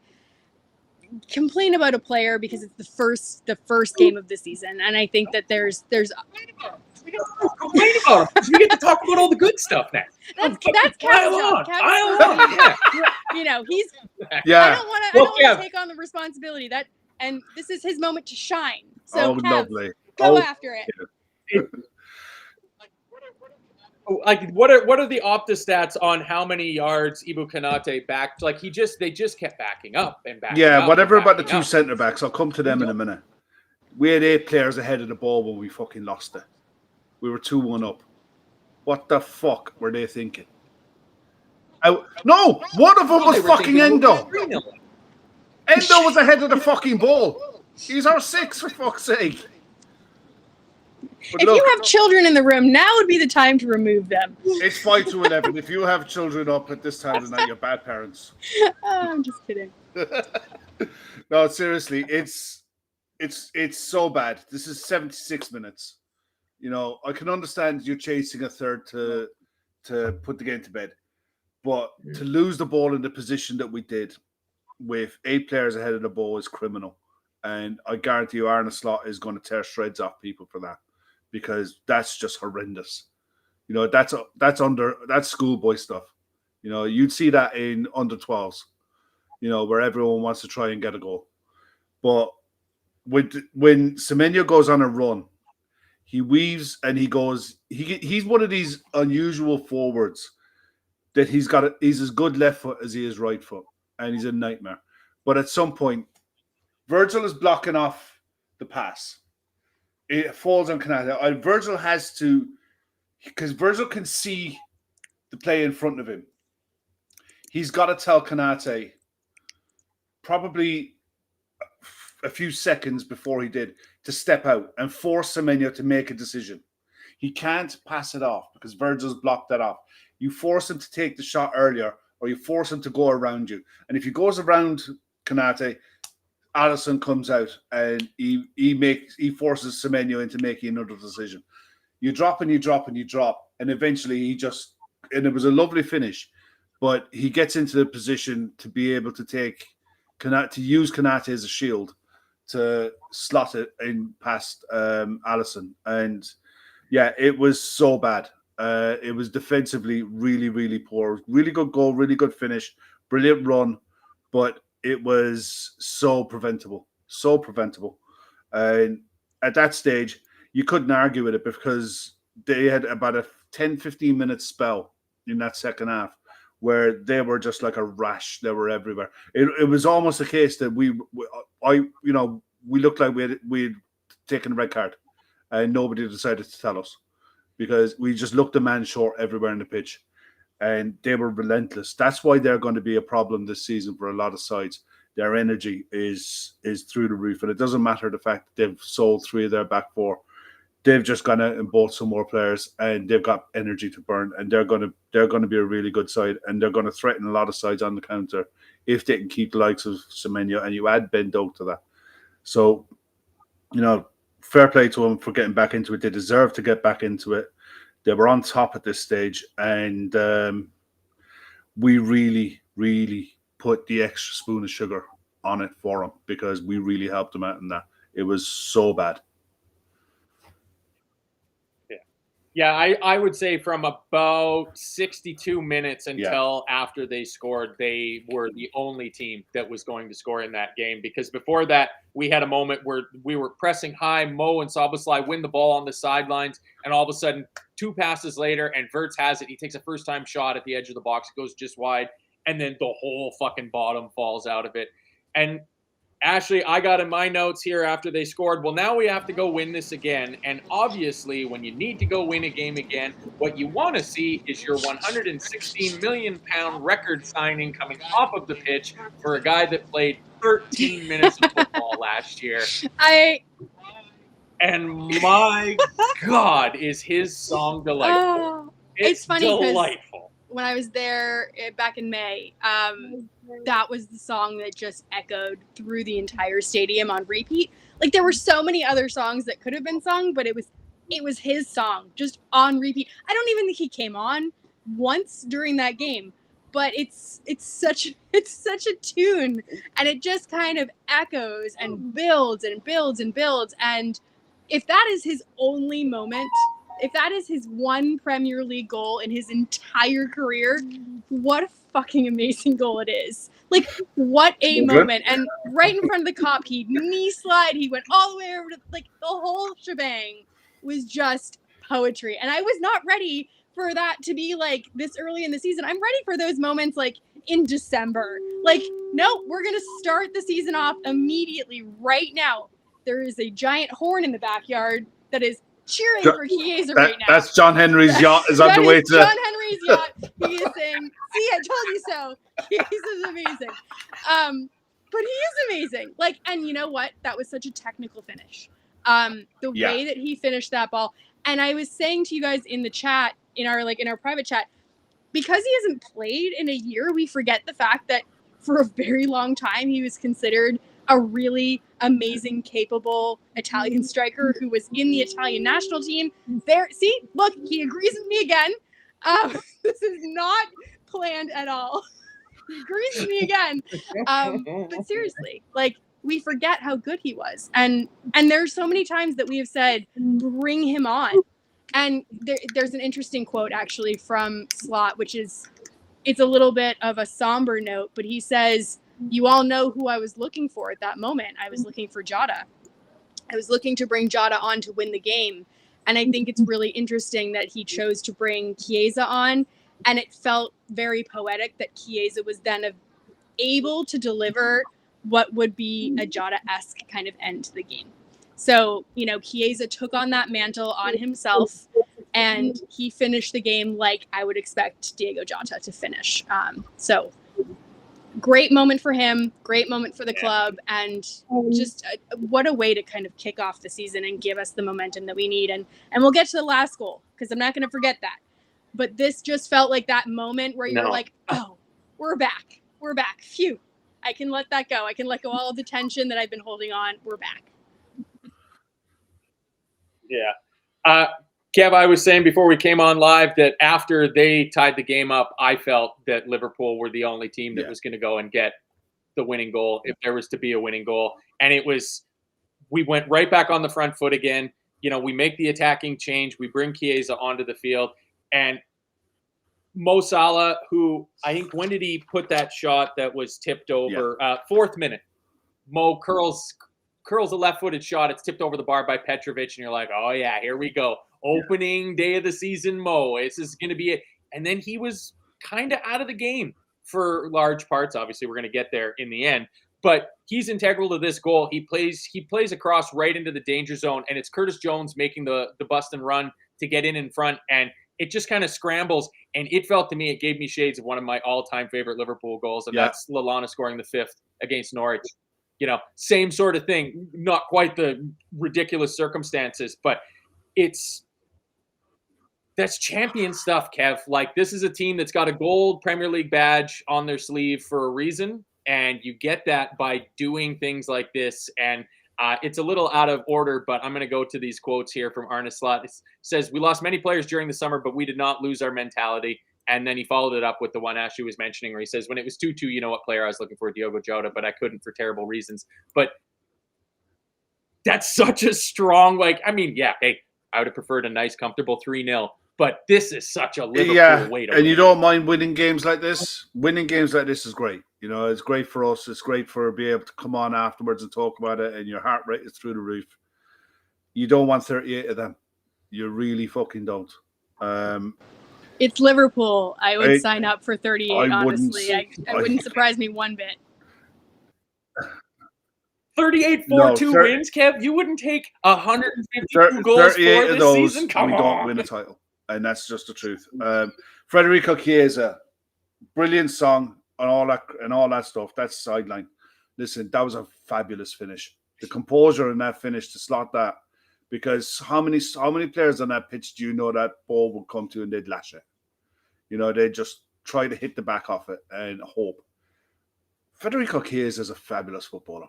complain about a player because it's the first game of the season, and I think that there's we don't complain about him because we get to talk about all the good stuff now. That's Kev's job. Yeah. You know, he's Yeah. I don't want to take on the responsibility and this is his moment to shine. So Kev, lovely. Go after it. Like what are the Opta stats on how many yards Ibu Konate backed? Like they just kept backing up and backing up. Yeah, whatever about the two up. centre backs. I'll come to them in a minute. We had 8 players ahead of the ball when we fucking lost it. We were 2-1 up. What the fuck were they thinking? No, one of them was fucking Endo. Endo was ahead of the fucking ball. He's our 6, for fuck's sake. But if you have children in the room, now would be the time to remove them. It's 5-11. If you have children up at this time of night, you're bad parents. I'm just kidding. No, seriously, it's so bad. This is 76 minutes. You know, I can understand you're chasing a third to put the game to bed, but to lose the ball in the position that we did with 8 players ahead of the ball is criminal. And I guarantee you Arne Slot is going to tear shreds off people for that, because that's just horrendous. You know, that's schoolboy stuff. You know, you'd see that in under 12s, you know, where everyone wants to try and get a goal. But when Semenyo goes on a run, he weaves and he goes. He's one of these unusual forwards that he's as good left foot as he is right foot, and he's a nightmare. But at some point, Virgil is blocking off the pass. It falls on Konate. Virgil has to, because Virgil can see the play in front of him. He's got to tell Konate probably a few seconds before he did to step out and force Semenyo to make a decision. He can't pass it off because Virgil's blocked that off. You force him to take the shot earlier, or you force him to go around you. And if he goes around Konate, Allison comes out and he forces Semenyo into making another decision. You drop and you drop and you drop, and eventually and it was a lovely finish, but he gets into the position to be able to use Konate as a shield to slot it in past Allison. And yeah, it was so bad. It was defensively really, really poor. Really good goal, really good finish, brilliant run, but it was so preventable. And at that stage, you couldn't argue with it because they had about a 10-15 minute spell in that second half where they were just like a rash. They were everywhere. It was almost a case that we looked like we'd taken a red card and nobody decided to tell us because we just looked a man short everywhere in the pitch. and they were relentless. That's why they're going to be a problem this season for a lot of sides. Their energy is through the roof, and it doesn't matter the fact that they've sold 3 of their back 4. They've just gone out and bought some more players, and they've got energy to burn, and they're going to be a really good side, and they're going to threaten a lot of sides on the counter if they can keep the likes of Semenyo, and you add Ben Doak to that. So, fair play to them for getting back into it. They deserve to get back into it. They were on top at this stage, and we really, really put the extra spoon of sugar on it for them because we really helped them out in that. It was so bad. Yeah, I would say from about 62 minutes until after they scored, they were the only team that was going to score in that game. Because before that, we had a moment where we were pressing high. Mo and Szoboszlai win the ball on the sidelines, and all of a sudden, 2 passes later, and Wirtz has it. He takes a first-time shot at the edge of the box. It goes just wide, and then the whole fucking bottom falls out of it. And Ashley, I got in my notes here after they scored, well, now we have to go win this again. And obviously, when you need to go win a game again, what you want to see is your £116 million record signing coming off of the pitch for a guy that played 13 minutes of football last year. And my God, is his song delightful. It's funny delightful. When I was there back in May, that was the song that just echoed through the entire stadium on repeat. Like, there were so many other songs that could have been sung, but it was his song just on repeat. I don't even think he came on once during that game, but it's such a tune, and it just kind of echoes and builds and builds and builds. And if that is his only moment, if that is his one Premier League goal in his entire career, what a fucking amazing goal it is. Like, what a moment. And right in front of the Kop, he knee slide, he went all the way over to, like, the whole shebang was just poetry. And I was not ready for that to be, like, this early in the season. I'm ready for those moments, like, in December. Like, no, we're going to start the season off immediately right now. There is a giant horn in the backyard that is cheering for Chiesa right now. That's John Henry's yacht is on the way to John Henry's yacht. He is saying, "See, I told you so." Chiesa's amazing. But he is amazing. Like, and you know what? That was such a technical finish. The way that he finished that ball. And I was saying to you guys in the chat, in our private chat, because he hasn't played in a year, we forget the fact that for a very long time he was considered a really amazing, capable Italian striker who was in the Italian national team. See, look, he agrees with me again. This is not planned at all. He agrees with me again. But seriously, like, we forget how good he was. And there's so many times that we have said, bring him on. And there's an interesting quote, actually, from Slot, which is, it's a little bit of a somber note, but he says, "You all know who I was looking for at that moment. I was looking for Jota. I was looking to bring Jota on to win the game." And I think it's really interesting that he chose to bring Chiesa on. And it felt very poetic that Chiesa was then able to deliver what would be a Jota-esque kind of end to the game. So, Chiesa took on that mantle on himself, and he finished the game like I would expect Diego Jota to finish. So great moment for him, great moment for the club, and just what a way to kind of kick off the season and give us the momentum that we need. And we'll get to the last goal, because I'm not going to forget that. But this just felt like that moment where you're like, oh, we're back. We're back. Phew. I can let that go. I can let go all of the tension that I've been holding on. We're back. Yeah. Kev, I was saying before we came on live that after they tied the game up, I felt that Liverpool were the only team that was going to go and get the winning goal if there was to be a winning goal. And we went right back on the front foot again. We make the attacking change. We bring Chiesa onto the field. And Mo Salah, who I think, when did he put that shot that was tipped over? 4th minute. Mo curls a left-footed shot. It's tipped over the bar by Petrovic, and you're like, oh, yeah, here we go. Opening day of the season, Mo. This is going to be it. And then he was kind of out of the game for large parts. Obviously, we're going to get there in the end. But he's integral to this goal. He plays across right into the danger zone, and it's Curtis Jones making the bust and run to get in front. And it just kind of scrambles. And it felt to me, it gave me shades of one of my all-time favorite Liverpool goals, and that's Lallana scoring the 5th against Norwich. You know, same sort of thing. Not quite the ridiculous circumstances, but that's champion stuff, Kev. Like, this is a team that's got a gold Premier League badge on their sleeve for a reason, and you get that by doing things like this. And it's a little out of order, but I'm going to go to these quotes here from Arne Slot. It says, "We lost many players during the summer, but we did not lose our mentality." And then he followed it up with the one Ashley was mentioning, where he says, "When it was 2-2, you know what player I was looking for? Diogo Jota, but I couldn't for terrible reasons." But that's such a strong, like, I mean, yeah, hey, I would have preferred a nice, comfortable 3-0. But this is such a Liverpool way to win. And you don't mind winning games like this? Winning games like this is great. You know, it's great for us. It's great for being able to come on afterwards and talk about it, and your heart rate is through the roof. You don't want 38 of them. You really fucking don't. It's Liverpool. I would sign up for 38, honestly. It wouldn't surprise me one bit. 38 4-2 wins, Kev? You wouldn't take 152 goals for this season? Come on. We don't win a title. And that's just the truth. Federico Chiesa, brilliant song and all that stuff. That's sideline. Listen, that was a fabulous finish. The composure in that finish to slot that, because how many players on that pitch do you know that ball would come to and they'd lash it? You know, they just try to hit the back off it and hope. Federico Chiesa is a fabulous footballer,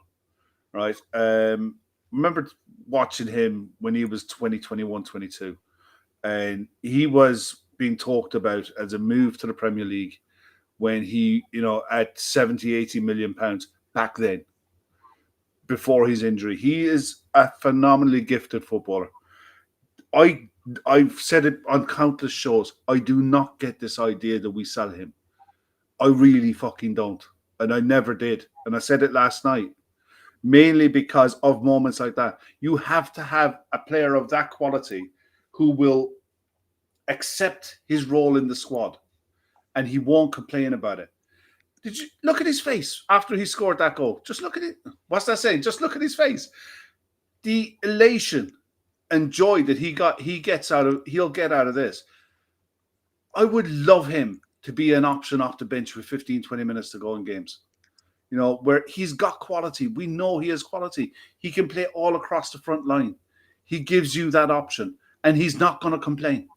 right? Remember watching him when he was 20, 21, 22. And he was being talked about as a move to the Premier League when he, you know, at 70, 80 million pounds back then, before his injury. He is a phenomenally gifted footballer. I've said it on countless shows. I do not get this idea that we sell him. I really fucking don't. And I never did. And I said it last night. Mainly because of moments like that. You have to have a player of that quality who will accept his role in the squad, and he won't complain about it. Did you look at his face after he scored that goal? Just look at it. What's that saying? Just look at his face. The elation and joy that he'll get out of this. I would love him to be an option off the bench with 15, 20 minutes to go in games. You know, where he's got quality. We know he has quality. He can play all across the front line. He gives you that option, and he's not going to complain.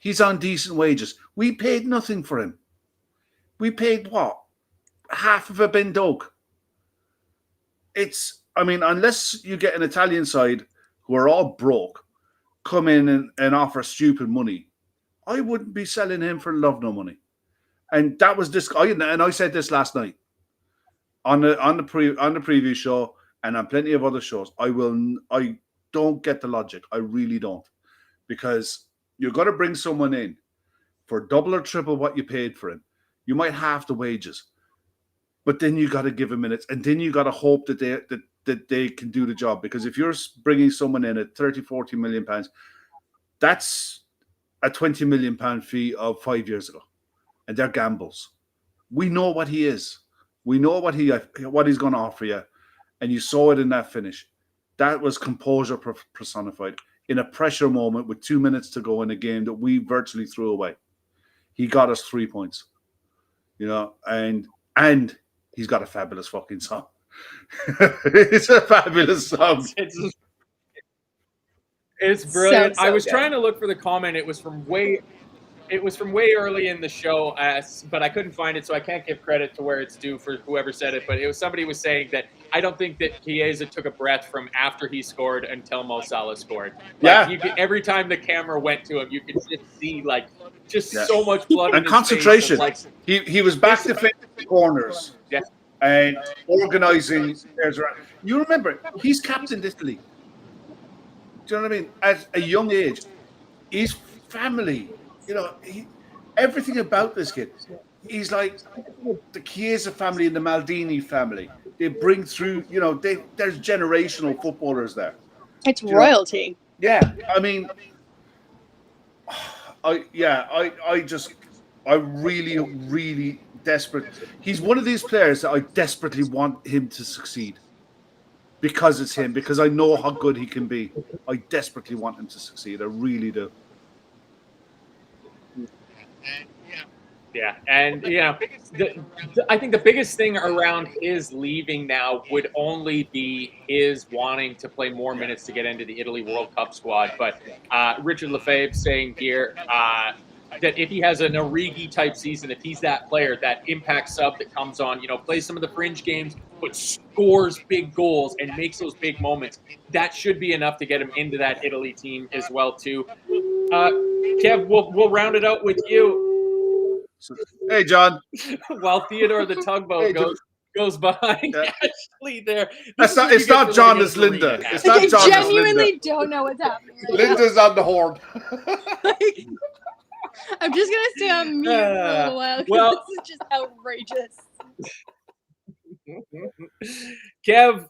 He's on decent wages. We paid nothing for him. We paid what? Half of a Ben Doak. Unless you get an Italian side who are all broke, come in and offer stupid money, I wouldn't be selling him for love nor money. And that was this. I said this last night on the preview show and on plenty of other shows. I don't get the logic. I really don't, because you're going to bring someone in for double or triple what you paid for him. You might halve the wages, but then you got to give him minutes, and then you got to hope that they can do the job. Because if you're bringing someone in at 30, 40 million pounds, that's a 20 million pound fee of 5 years ago. And they're gambles. We know what he is. We know what he's going to offer you. And you saw it in that finish. That was composure personified in a pressure moment with 2 minutes to go in a game that we virtually threw away. He got us 3 points. You know, and he's got a fabulous fucking song. It's a fabulous song. It's brilliant. So I was good. trying to look for the comment. It was from way early in the show, but I couldn't find it, so I can't give credit to where it's due for whoever said it. But it was somebody was saying that I don't think that Chiesa took a breath from after he scored until Mo Salah scored. Every time the camera went to him, you could just see so much blood and in his concentration. face. He was back defending corners and organising players around. You remember, he's captained Italy. Do you know what I mean? At a young age, his family. You know, everything about this kid. He's like the Chiesa family and the Maldini family. They bring through, you know, there's generational footballers there. It's royalty. Yeah, I mean, I really, really desperate. He's one of these players that I desperately want him to succeed. because it's him, because I know how good he can be. I desperately want him to succeed. I really do. Yeah, and I think the biggest thing around his leaving now would only be his wanting to play more minutes to get into the Italy World Cup squad. But Richard Lefebvre saying here that if he has an Origi type season, if he's that player, that impact sub that comes on, plays some of the fringe games, but scores big goals and makes those big moments, that should be enough to get him into that Italy team as well too. Kev, we'll round it out with you. Hey, John. While Theodore the tugboat goes behind Ashley there. It's not John, it's Linda. It's not John, I genuinely don't know what's happening right Linda's on the horn. I'm just going to stay on mute for a little while because this is just outrageous. Kev,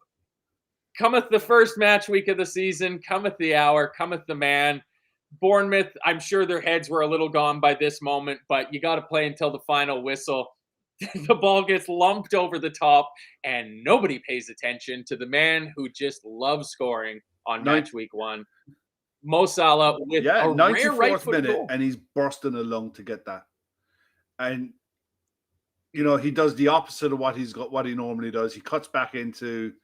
cometh the first match week of the season, cometh the hour, cometh the man. Bournemouth, I'm sure their heads were a little gone by this moment, but you got to play until the final whistle. The ball gets lumped over the top, and nobody pays attention to the man who just loves scoring on match week 1. Mo Salah with a rare right foot minute, goal. And he's bursting a lung to get that. And he does the opposite of what he normally does. He cuts back into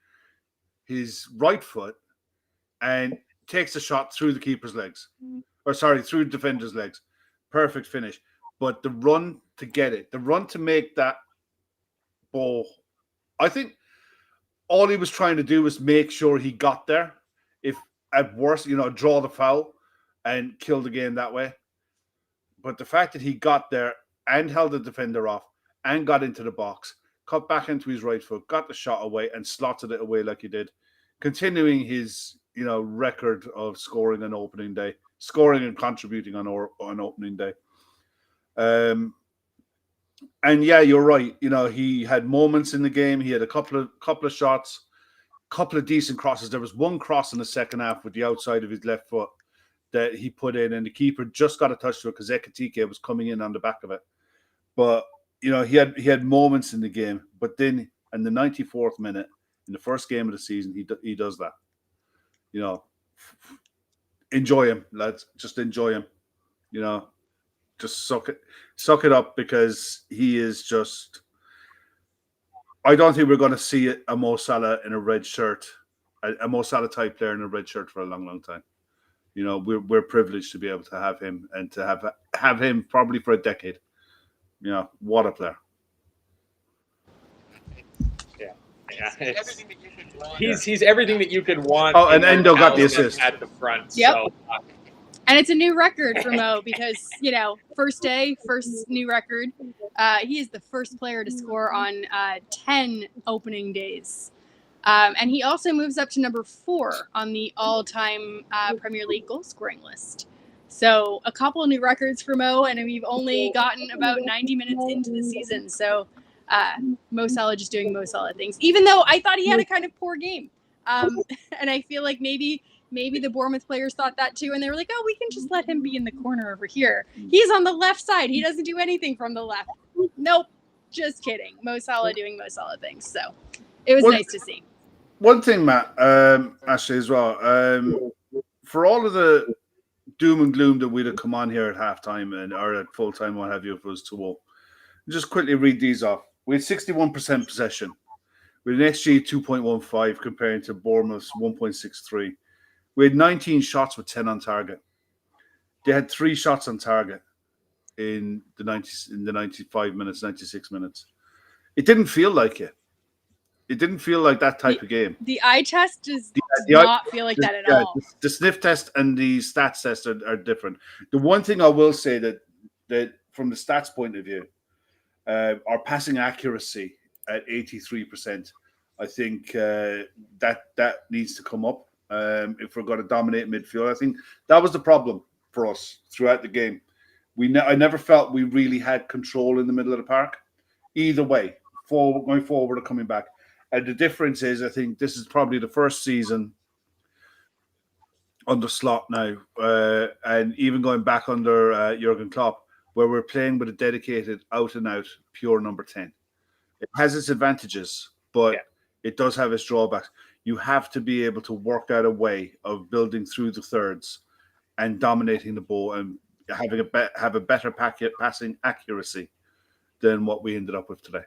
his right foot and takes a shot through the keeper's legs. Through the defender's legs. Perfect finish. But the run to get it, the run to make that ball, I think all he was trying to do was make sure he got there. If at worst, draw the foul and kill the game that way. But the fact that he got there and held the defender off and got into the box, cut back into his right foot, got the shot away and slotted it away like he did, continuing his record of scoring on opening day, scoring and contributing on opening day. And yeah, you're right. He had moments in the game. He had a couple of shots, couple of decent crosses. There was one cross in the second half with the outside of his left foot that he put in, and the keeper just got a touch to it because Ekitike was coming in on the back of it. But he had moments in the game. But then in the 94th minute, in the first game of the season, he does that. Enjoy him, lads. Just enjoy him. Just suck it up, because he is just. I don't think we're going to see a Mo Salah in a red shirt, a Mo Salah type player in a red shirt for a long, long time. We're privileged to be able to have him and to have him probably for a decade. What a player. Yeah, he's everything that you could want. Oh, and Endo got the assist at the front. Yep. So, and it's a new record for Mo because, first new record. He is the first player to score on 10 opening days. And he also moves up to number 4 on the all-time Premier League goal scoring list. So a couple of new records for Mo, and we've only gotten about 90 minutes into the season. So Mo Salah just doing Mo Salah things, even though I thought he had a kind of poor game. And I feel like maybe the Bournemouth players thought that too, and they were like, oh, we can just let him be in the corner over here. He's on the left side. He doesn't do anything from the left. Nope. Just kidding. Mo Salah doing Mo Salah things. So it was nice to see. One thing, Matt, Ashley, as well, for all of the doom and gloom that we'd have come on here at halftime or at full time, what have you, if it was 2-0, just quickly read these off. We had 61% possession. We had an XG 2.15 comparing to Bournemouth's 1.63. We had 19 shots with 10 on target. They had 3 shots on target in the 95 minutes, 96 minutes. It didn't feel like it. It didn't feel like that type of game. The eye test does not feel like that at all. The sniff test and the stats test are different. The one thing I will say that from the stats point of view, our passing accuracy at 83%, I think that needs to come up if we're going to dominate midfield. I think that was the problem for us throughout the game. I never felt we really had control in the middle of the park, either way, going forward or coming back. And the difference is, I think this is probably the first season under Slot now, and even going back under Jurgen Klopp, where we're playing with a dedicated, out-and-out, pure number 10. It has its advantages, but it does have its drawbacks. you have to be able to work out a way of building through the thirds and dominating the ball and having have a better passing accuracy than what we ended up with today.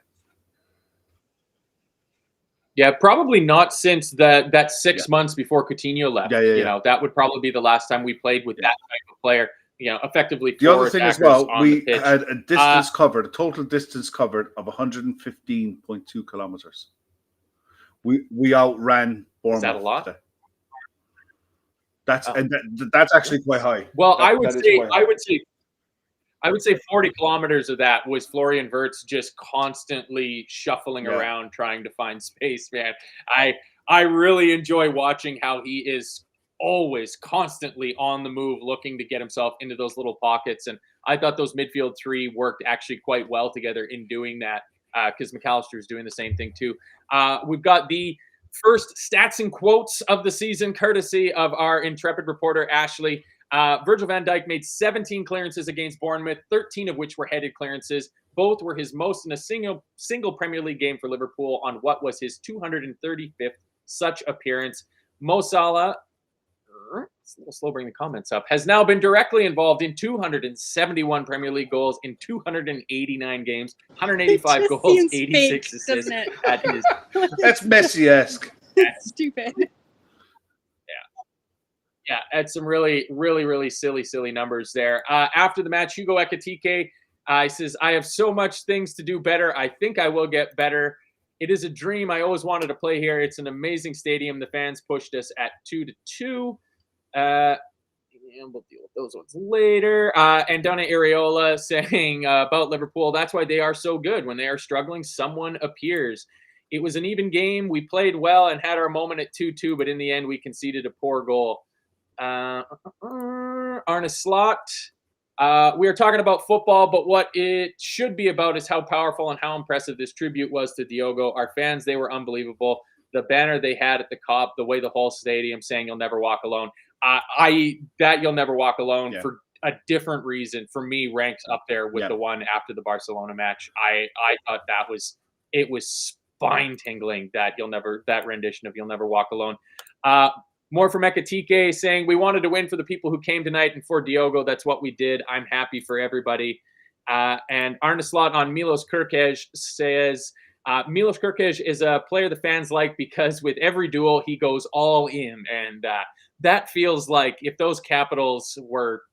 Yeah, probably not since that 6 months before Coutinho left. You know, that would probably be the last time we played with that type of player. You know, effectively. The other thing as well, we had a distance covered, a total distance covered of 115.2 kilometers. We outran Bournemouth. Is that a lot? Today. That's actually quite high. Well, I would say 40 kilometers of that was Florian Wirtz just constantly shuffling around trying to find space, man. I really enjoy watching how he is always constantly on the move, looking to get himself into those little pockets. And I thought those midfield three worked actually quite well together in doing that, because McAllister is doing the same thing too. We've got the first stats and quotes of the season, courtesy of our intrepid reporter, Ashley. Virgil van Dijk made 17 clearances against Bournemouth, 13 of which were headed clearances. Both were his most in a single Premier League game for Liverpool on what was his 235th such appearance. Mo Salah, it's a little slow bringing the comments up, has now been directly involved in 271 Premier League goals in 289 games, 185 goals, 86 assists. That's Messi-esque. That's stupid. Yeah, at some really, really, really silly numbers there. After the match, Hugo Ekitike says, I have so much things to do better. I think I will get better. It is a dream. I always wanted to play here. It's an amazing stadium. The fans pushed us at 2-2. And we'll deal with those ones later. And Donna Areola saying about Liverpool, that's why they are so good. When they are struggling, someone appears. It was an even game. We played well and had our moment at 2-2, but in the end, we conceded a poor goal. Arne Slot. We are talking about football, but what it should be about is how powerful and how impressive this tribute was to Diogo. Our fans, they were unbelievable. The banner they had at the Kop, the way the whole stadium saying "You'll never walk alone." That "You'll never walk alone" for a different reason for me ranks up there with the one after the Barcelona match. I thought it was spine tingling that rendition of "You'll never walk alone." More from Ekitike saying, we wanted to win for the people who came tonight and for Diogo. That's what we did. I'm happy for everybody. And Arne Slot on Milos Kerkez says, Milos Kerkez is a player the fans like because with every duel, he goes all in. And that feels like if those capitals were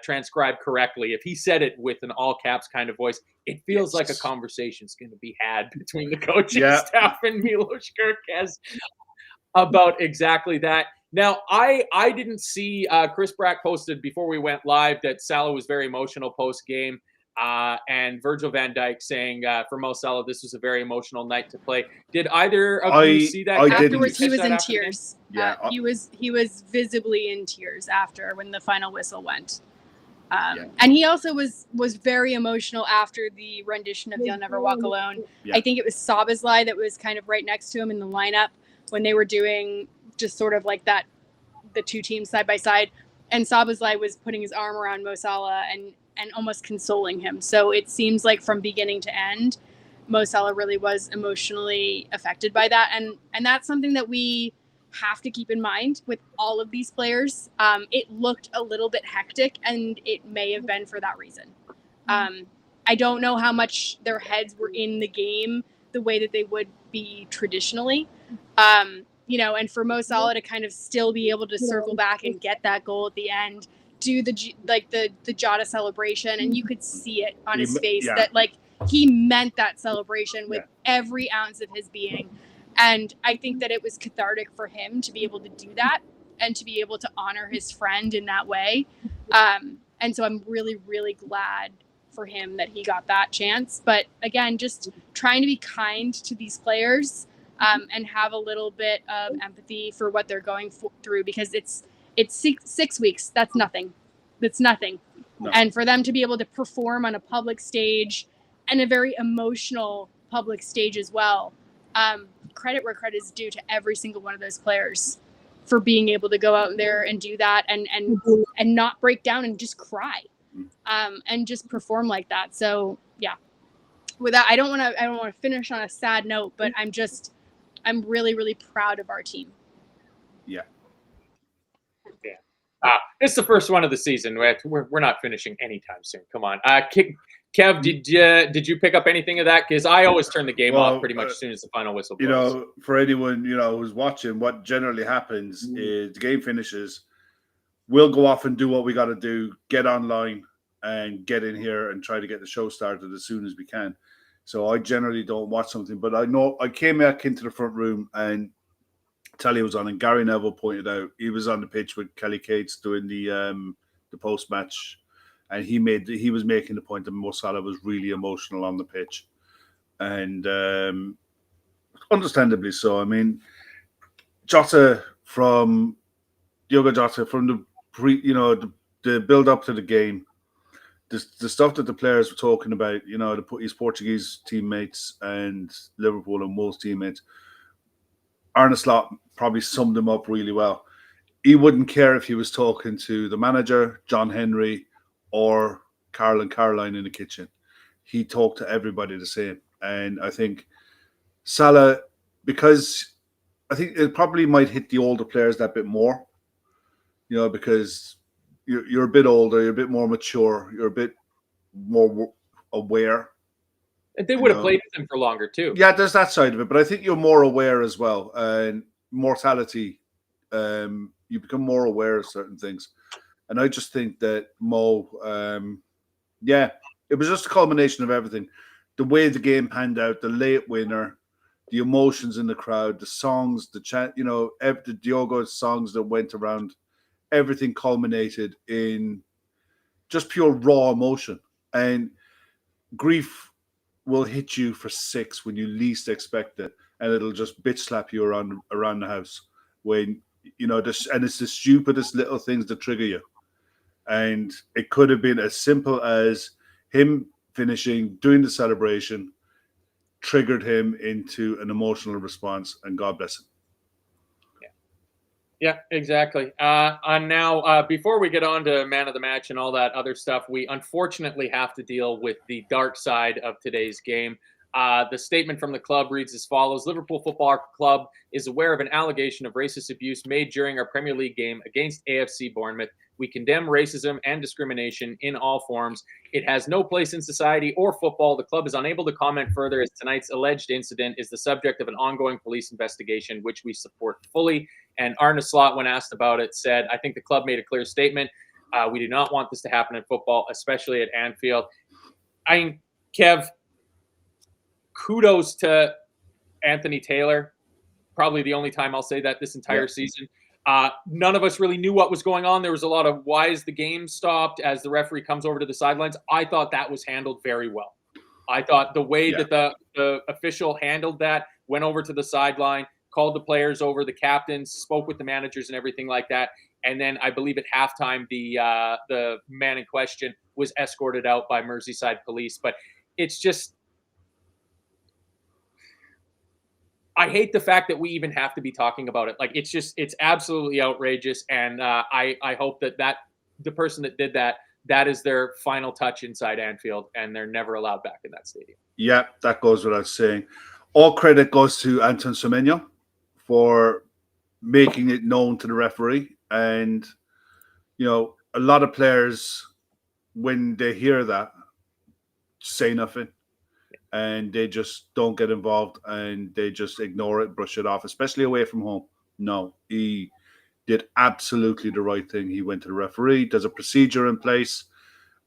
transcribed correctly, if he said it with an all caps kind of voice, it feels like a conversation's going to be had between the coaching staff and Milos Kerkez about exactly that. Now, I didn't see Chris Brack posted before we went live that Salah was very emotional post-game, and Virgil van Dijk saying for Mo Salah, this was a very emotional night to play. Did either of you see that? Afterwards, he was in tears. He was visibly in tears after when the final whistle went. And he also was very emotional after the rendition of "You'll Never Walk Alone." I think it was Szoboszlai that was kind of right next to him in the lineup when they were doing just sort of like that, the two teams side by side, and Szoboszlai was putting his arm around Mo Salah and almost consoling him. So it seems like from beginning to end, Mo Salah really was emotionally affected by that, and that's something that we have to keep in mind with all of these players. It looked a little bit hectic, and it may have been for that reason. I don't know how much their heads were in the game the way that they would be traditionally. And for Mo Salah to kind of still be able to circle back and get that goal at the end, do the Jota celebration, and you could see it on his face that like he meant that celebration with every ounce of his being. And I think that it was cathartic for him to be able to do that and to be able to honor his friend in that way. And so I'm really, really glad for him that he got that chance. But again, just trying to be kind to these players and have a little bit of empathy for what they're going through, because it's 6 weeks. That's nothing. That's nothing. No. And for them to be able to perform on a public stage and a very emotional public stage as well, credit where credit is due to every single one of those players for being able to go out there and do that and not break down and just cry and just perform like that. So yeah, with that, I don't want to finish on a sad note, but I'm really, really proud of our team. Yeah. It's the first one of the season. We're not finishing anytime soon. Come on. Kev, did you pick up anything of that? Because I always turn the game off pretty much as soon as the final whistle blows. For anyone, who's watching, what generally happens is the game finishes, we'll go off and do what we got to do, get online and get in here and try to get the show started as soon as we can. So I generally don't watch something, but I know I came back into the front room and Tally was on, and Gary Neville pointed out he was on the pitch with Kelly Cates doing the post match, and he was making the point that Mo Salah was really emotional on the pitch, and understandably so. I mean, Jota from Diogo Jota from the build up to the game, the stuff that the players were talking about, his Portuguese teammates and Liverpool and Wolves teammates. Arne Slot probably summed him up really well. He wouldn't care if he was talking to the manager, John Henry, or Carl and Caroline in the kitchen. He talked to everybody the same. And I think Salah, because I think it probably might hit the older players that bit more, because you're a bit older, you're a bit more mature, you're a bit more aware. They would have played with him for longer too. Yeah, there's that side of it, but I think you're more aware as well. And mortality, you become more aware of certain things. And I just think that Mo, it was just a culmination of everything. The way the game panned out, the late winner, the emotions in the crowd, the songs, the chant, the Diogo songs that went around, everything culminated in just pure raw emotion. And grief will hit you for 6 when you least expect it, and it'll just bitch slap you around the house when and it's the stupidest little things that trigger you. And it could have been as simple as him finishing, doing the celebration, triggered him into an emotional response, and God bless him. Yeah, exactly. And now, before we get on to man of the match and all that other stuff, we unfortunately have to deal with the dark side of today's game. The statement from the club reads as follows: Liverpool Football Club is aware of an allegation of racist abuse made during our Premier League game against AFC Bournemouth. We condemn racism and discrimination in all forms. It has no place in society or football. The club is unable to comment further as tonight's alleged incident is the subject of an ongoing police investigation, which we support fully. And Arne Slot, when asked about it, said, I think the club made a clear statement. We do not want this to happen in football, especially at Anfield. I mean, Kev, kudos to Anthony Taylor. Probably the only time I'll say that this entire season. None of us really knew what was going on. There was a lot of why is the game stopped as the referee comes over to the sidelines. I thought that was handled very well. I thought the way that the official handled that, went over to the sideline, called the players over, the captains, spoke with the managers and everything like that. And then I believe at halftime, the man in question was escorted out by Merseyside police. But it's just, I hate the fact that we even have to be talking about it. Like, it's absolutely outrageous. And I hope that the person that did that is their final touch inside Anfield, and they're never allowed back in that stadium. Yeah, that goes without saying. All credit goes to Anton Semenyo for making it known to the referee. And, a lot of players, when they hear that, say nothing. And they just don't get involved, and they just ignore it, brush it off, especially away from home. No, he did absolutely the right thing. He went to the referee. There's a procedure in place,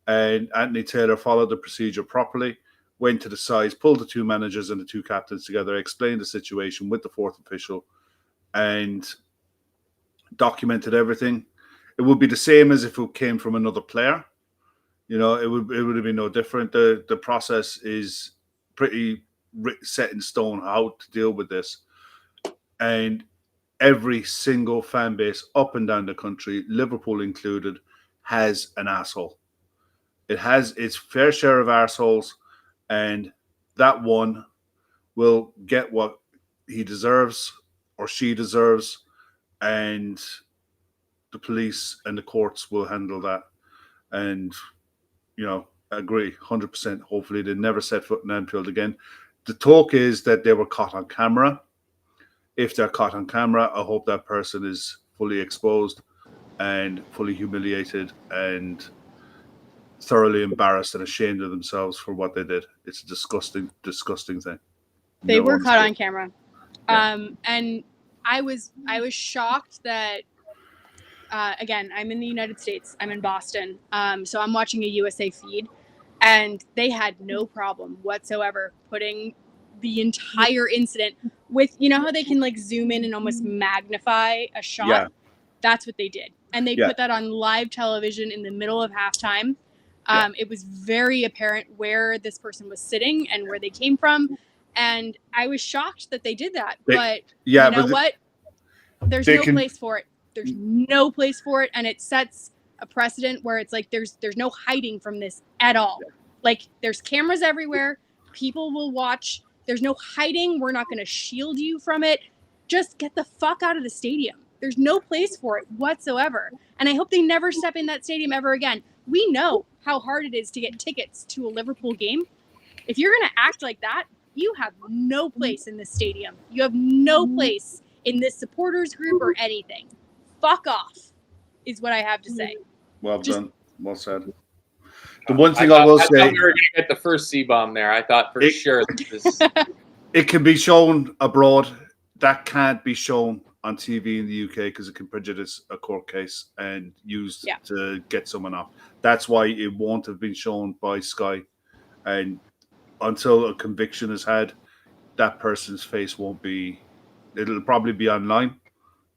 and Anthony Taylor followed the procedure properly, went to the sides, pulled the 2 managers and the 2 captains together, explained the situation with the 4th official, and documented everything. It would be the same as if it came from another player. It would have been no different. The process is pretty set in stone how to deal with this. And every single fan base up and down the country, Liverpool included, has an asshole. It has its fair share of arseholes, and that one will get what he deserves or she deserves, and the police and the courts will handle that. And agree 100%. Hopefully they never set foot in Anfield again. The talk is that they were caught on camera. if they're caught on camera, I hope that person is fully exposed and fully humiliated and thoroughly embarrassed and ashamed of themselves for what they did. It's a disgusting, disgusting thing. They Never were caught understood. on camera. Yeah. And I was shocked that again, I'm in the United States. I'm in Boston. So I'm watching a USA feed, and they had no problem whatsoever putting the entire incident with, you know how they can like zoom in and almost magnify a shot? Yeah. That's what they did. And they Yeah. put that on live television in the middle of halftime. Yeah. It was very apparent where this person was sitting and where they came from. And I was shocked that they did that. But you know what? There's no place for it. There's no place for it. And it sets a precedent where it's like there's no hiding from this at all. Like there's cameras everywhere. People will watch. There's no hiding. We're not going to shield you from it. Just get the fuck out of the stadium. There's no place for it whatsoever. And I hope they never step in that stadium ever again. We know how hard it is to get tickets to a Liverpool game. If you're going to act like that, you have no place in this stadium. You have no place in this supporters group or anything. Fuck off is what I have to say. Well done. Well said. The one thing I will say, thought we were going to get the first C-bomb there. I thought for sure this. It can be shown abroad. That can't be shown on TV in the UK because it can prejudice a court case and used to get someone off. That's why it won't have been shown by Sky. And until a conviction is had, that person's face won't be. It'll probably be online,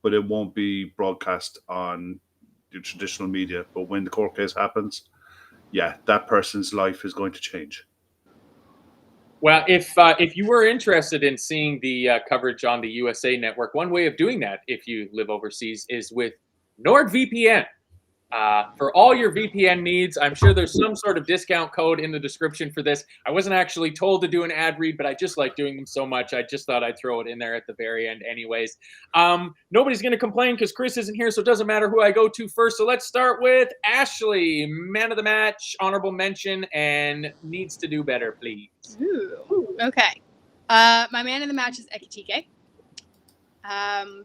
but it won't be broadcast on the traditional media. But when the court case happens, that person's life is going to change. Well, if you were interested in seeing the coverage on the USA Network, one way of doing that, if you live overseas, is with NordVPN. For all your VPN needs, I'm sure there's some sort of discount code in the description for this. I wasn't actually told to do an ad read, but I just like doing them so much. I just thought I'd throw it in there at the very end anyways. Nobody's going to complain because Chris isn't here, so it doesn't matter who I go to first. So let's start with Ashley, man of the match, honorable mention, and needs to do better, please. Ooh, okay. My man of the match is Ekitike.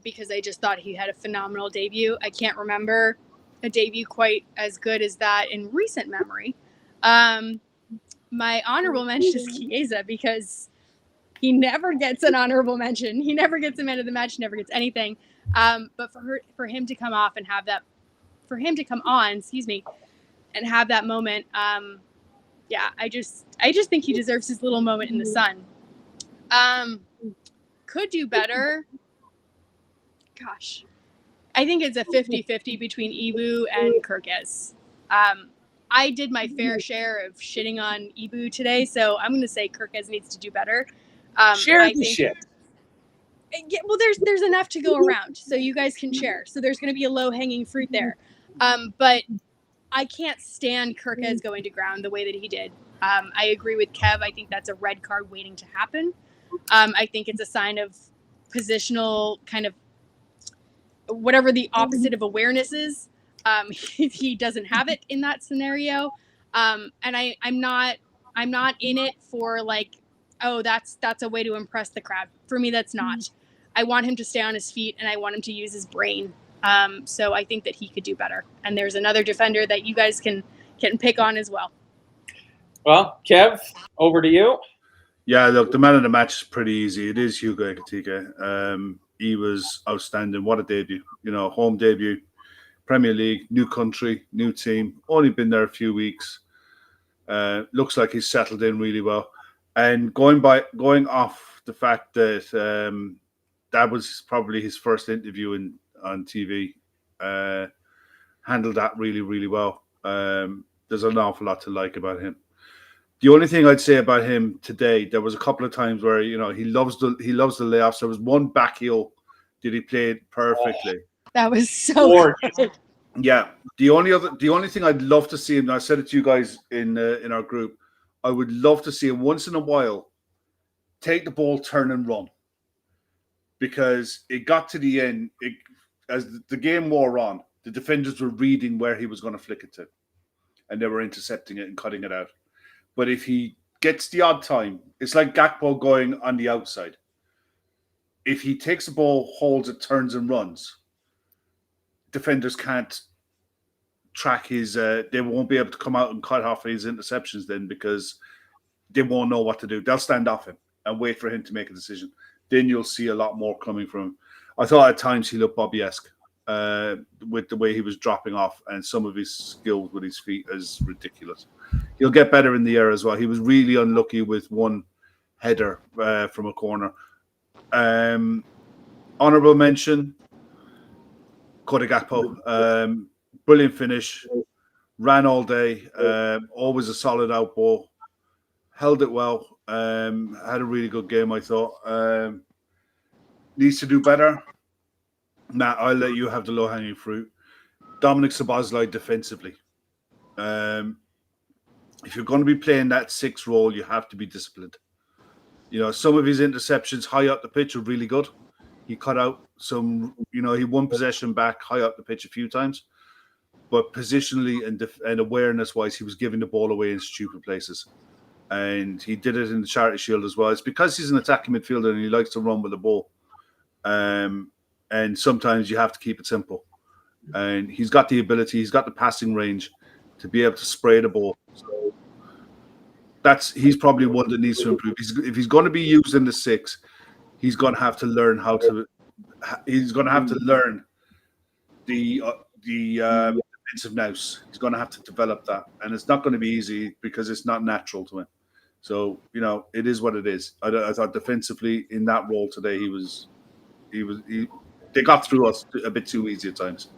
Because I just thought he had a phenomenal debut. I can't remember a debut quite as good as that in recent memory. My honorable mention is Chiesa because he never gets an honorable mention. He never gets a man of the match, never gets anything. But for him to come off and have that, for him to come on, and have that moment, I just think he deserves his little moment in the sun. Could do better. Gosh. I think it's a 50-50 between Ibu and Kirkez. I did my fair share of shitting on Ibu today, so I'm going to say Kirkez needs to do better. Share the shit. Yeah, well, there's enough to go around, so you guys can share. So there's going to be a low-hanging fruit there. But I can't stand Kirkez going to ground the way that he did. I agree with Kev. I think that's a red card waiting to happen. I think it's a sign of positional kind of whatever the opposite of awareness is. He doesn't have it in that scenario. And I'm not in it for like, oh, that's a way to impress the crowd. For me, that's not. I want him to stay on his feet and I want him to use his brain. So I think that he could do better. And there's another defender that you guys can pick on as well. Well, Kev, over to you. Yeah, look, the man of the match is pretty easy. It is Hugo Ekitike. He was outstanding. What a debut. Home debut, Premier League, new country, new team. Only been there a few weeks. Looks like he's settled in really well. And going off the fact that that was probably his first interview on TV, handled that really, really well. There's an awful lot to like about him. The only thing I'd say about him today, there was a couple of times where he loves the layoffs. There was one back heel that he played perfectly. That was so good. Yeah. The only thing I'd love to see him, and I said it to you guys in our group, I would love to see him once in a while take the ball, turn and run, because it got to the end. As the game wore on, the defenders were reading where he was going to flick it to, and they were intercepting it and cutting it out. But if he gets the odd time, it's like Gakpo going on the outside. if he takes the ball, holds it, turns and runs, defenders can't track his. They won't be able to come out and cut off his interceptions then because they won't know what to do. They'll stand off him and wait for him to make a decision. Then you'll see a lot more coming from him. I thought at times he looked Bobby-esque with the way he was dropping off, and some of his skills with his feet is ridiculous. He'll get better in the air as well. He was really unlucky with one header from a corner. Honourable mention, Gakpo. Brilliant finish. Ran all day. Always a solid out ball. Held it well. Had a really good game, I thought. Needs to do better. Matt, I'll let you have the low-hanging fruit. Dominic Szoboszlai defensively. If you're going to be playing that 6 role, you have to be disciplined. You know, some of his interceptions high up the pitch are really good. He cut out some, he won possession back high up the pitch a few times. But positionally and awareness-wise, he was giving the ball away in stupid places. And he did it in the Charity Shield as well. It's because he's an attacking midfielder and he likes to run with the ball. And sometimes you have to keep it simple. And he's got the ability, he's got the passing range to be able to spray the ball. So he's probably one that needs to improve. If he's going to be used in the 6, he's going to have to learn the defensive nous. He's going to have to develop that, and it's not going to be easy because it's not natural to him. So it is what it is. I thought defensively in that role today, they got through us a bit too easy at times.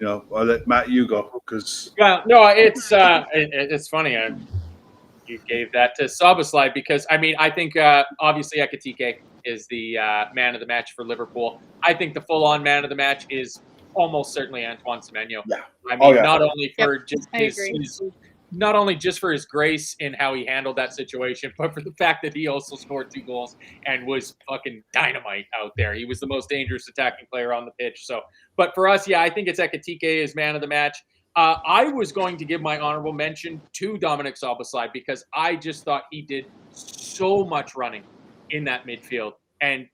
I'll let Matt you go because it's funny. You gave that to Szoboszlai because I think obviously Ekitike is the man of the match for Liverpool. I think the full-on man of the match is almost certainly Antoine Semenyo. Yeah. Not only for not only just for his grace in how he handled that situation, but for the fact that he also scored 2 goals and was fucking dynamite out there. He was the most dangerous attacking player on the pitch. So, but for us, I think it's Ekitike as man of the match. I was going to give my honorable mention to Dominic Szoboszlai because I just thought he did so much running in that midfield. And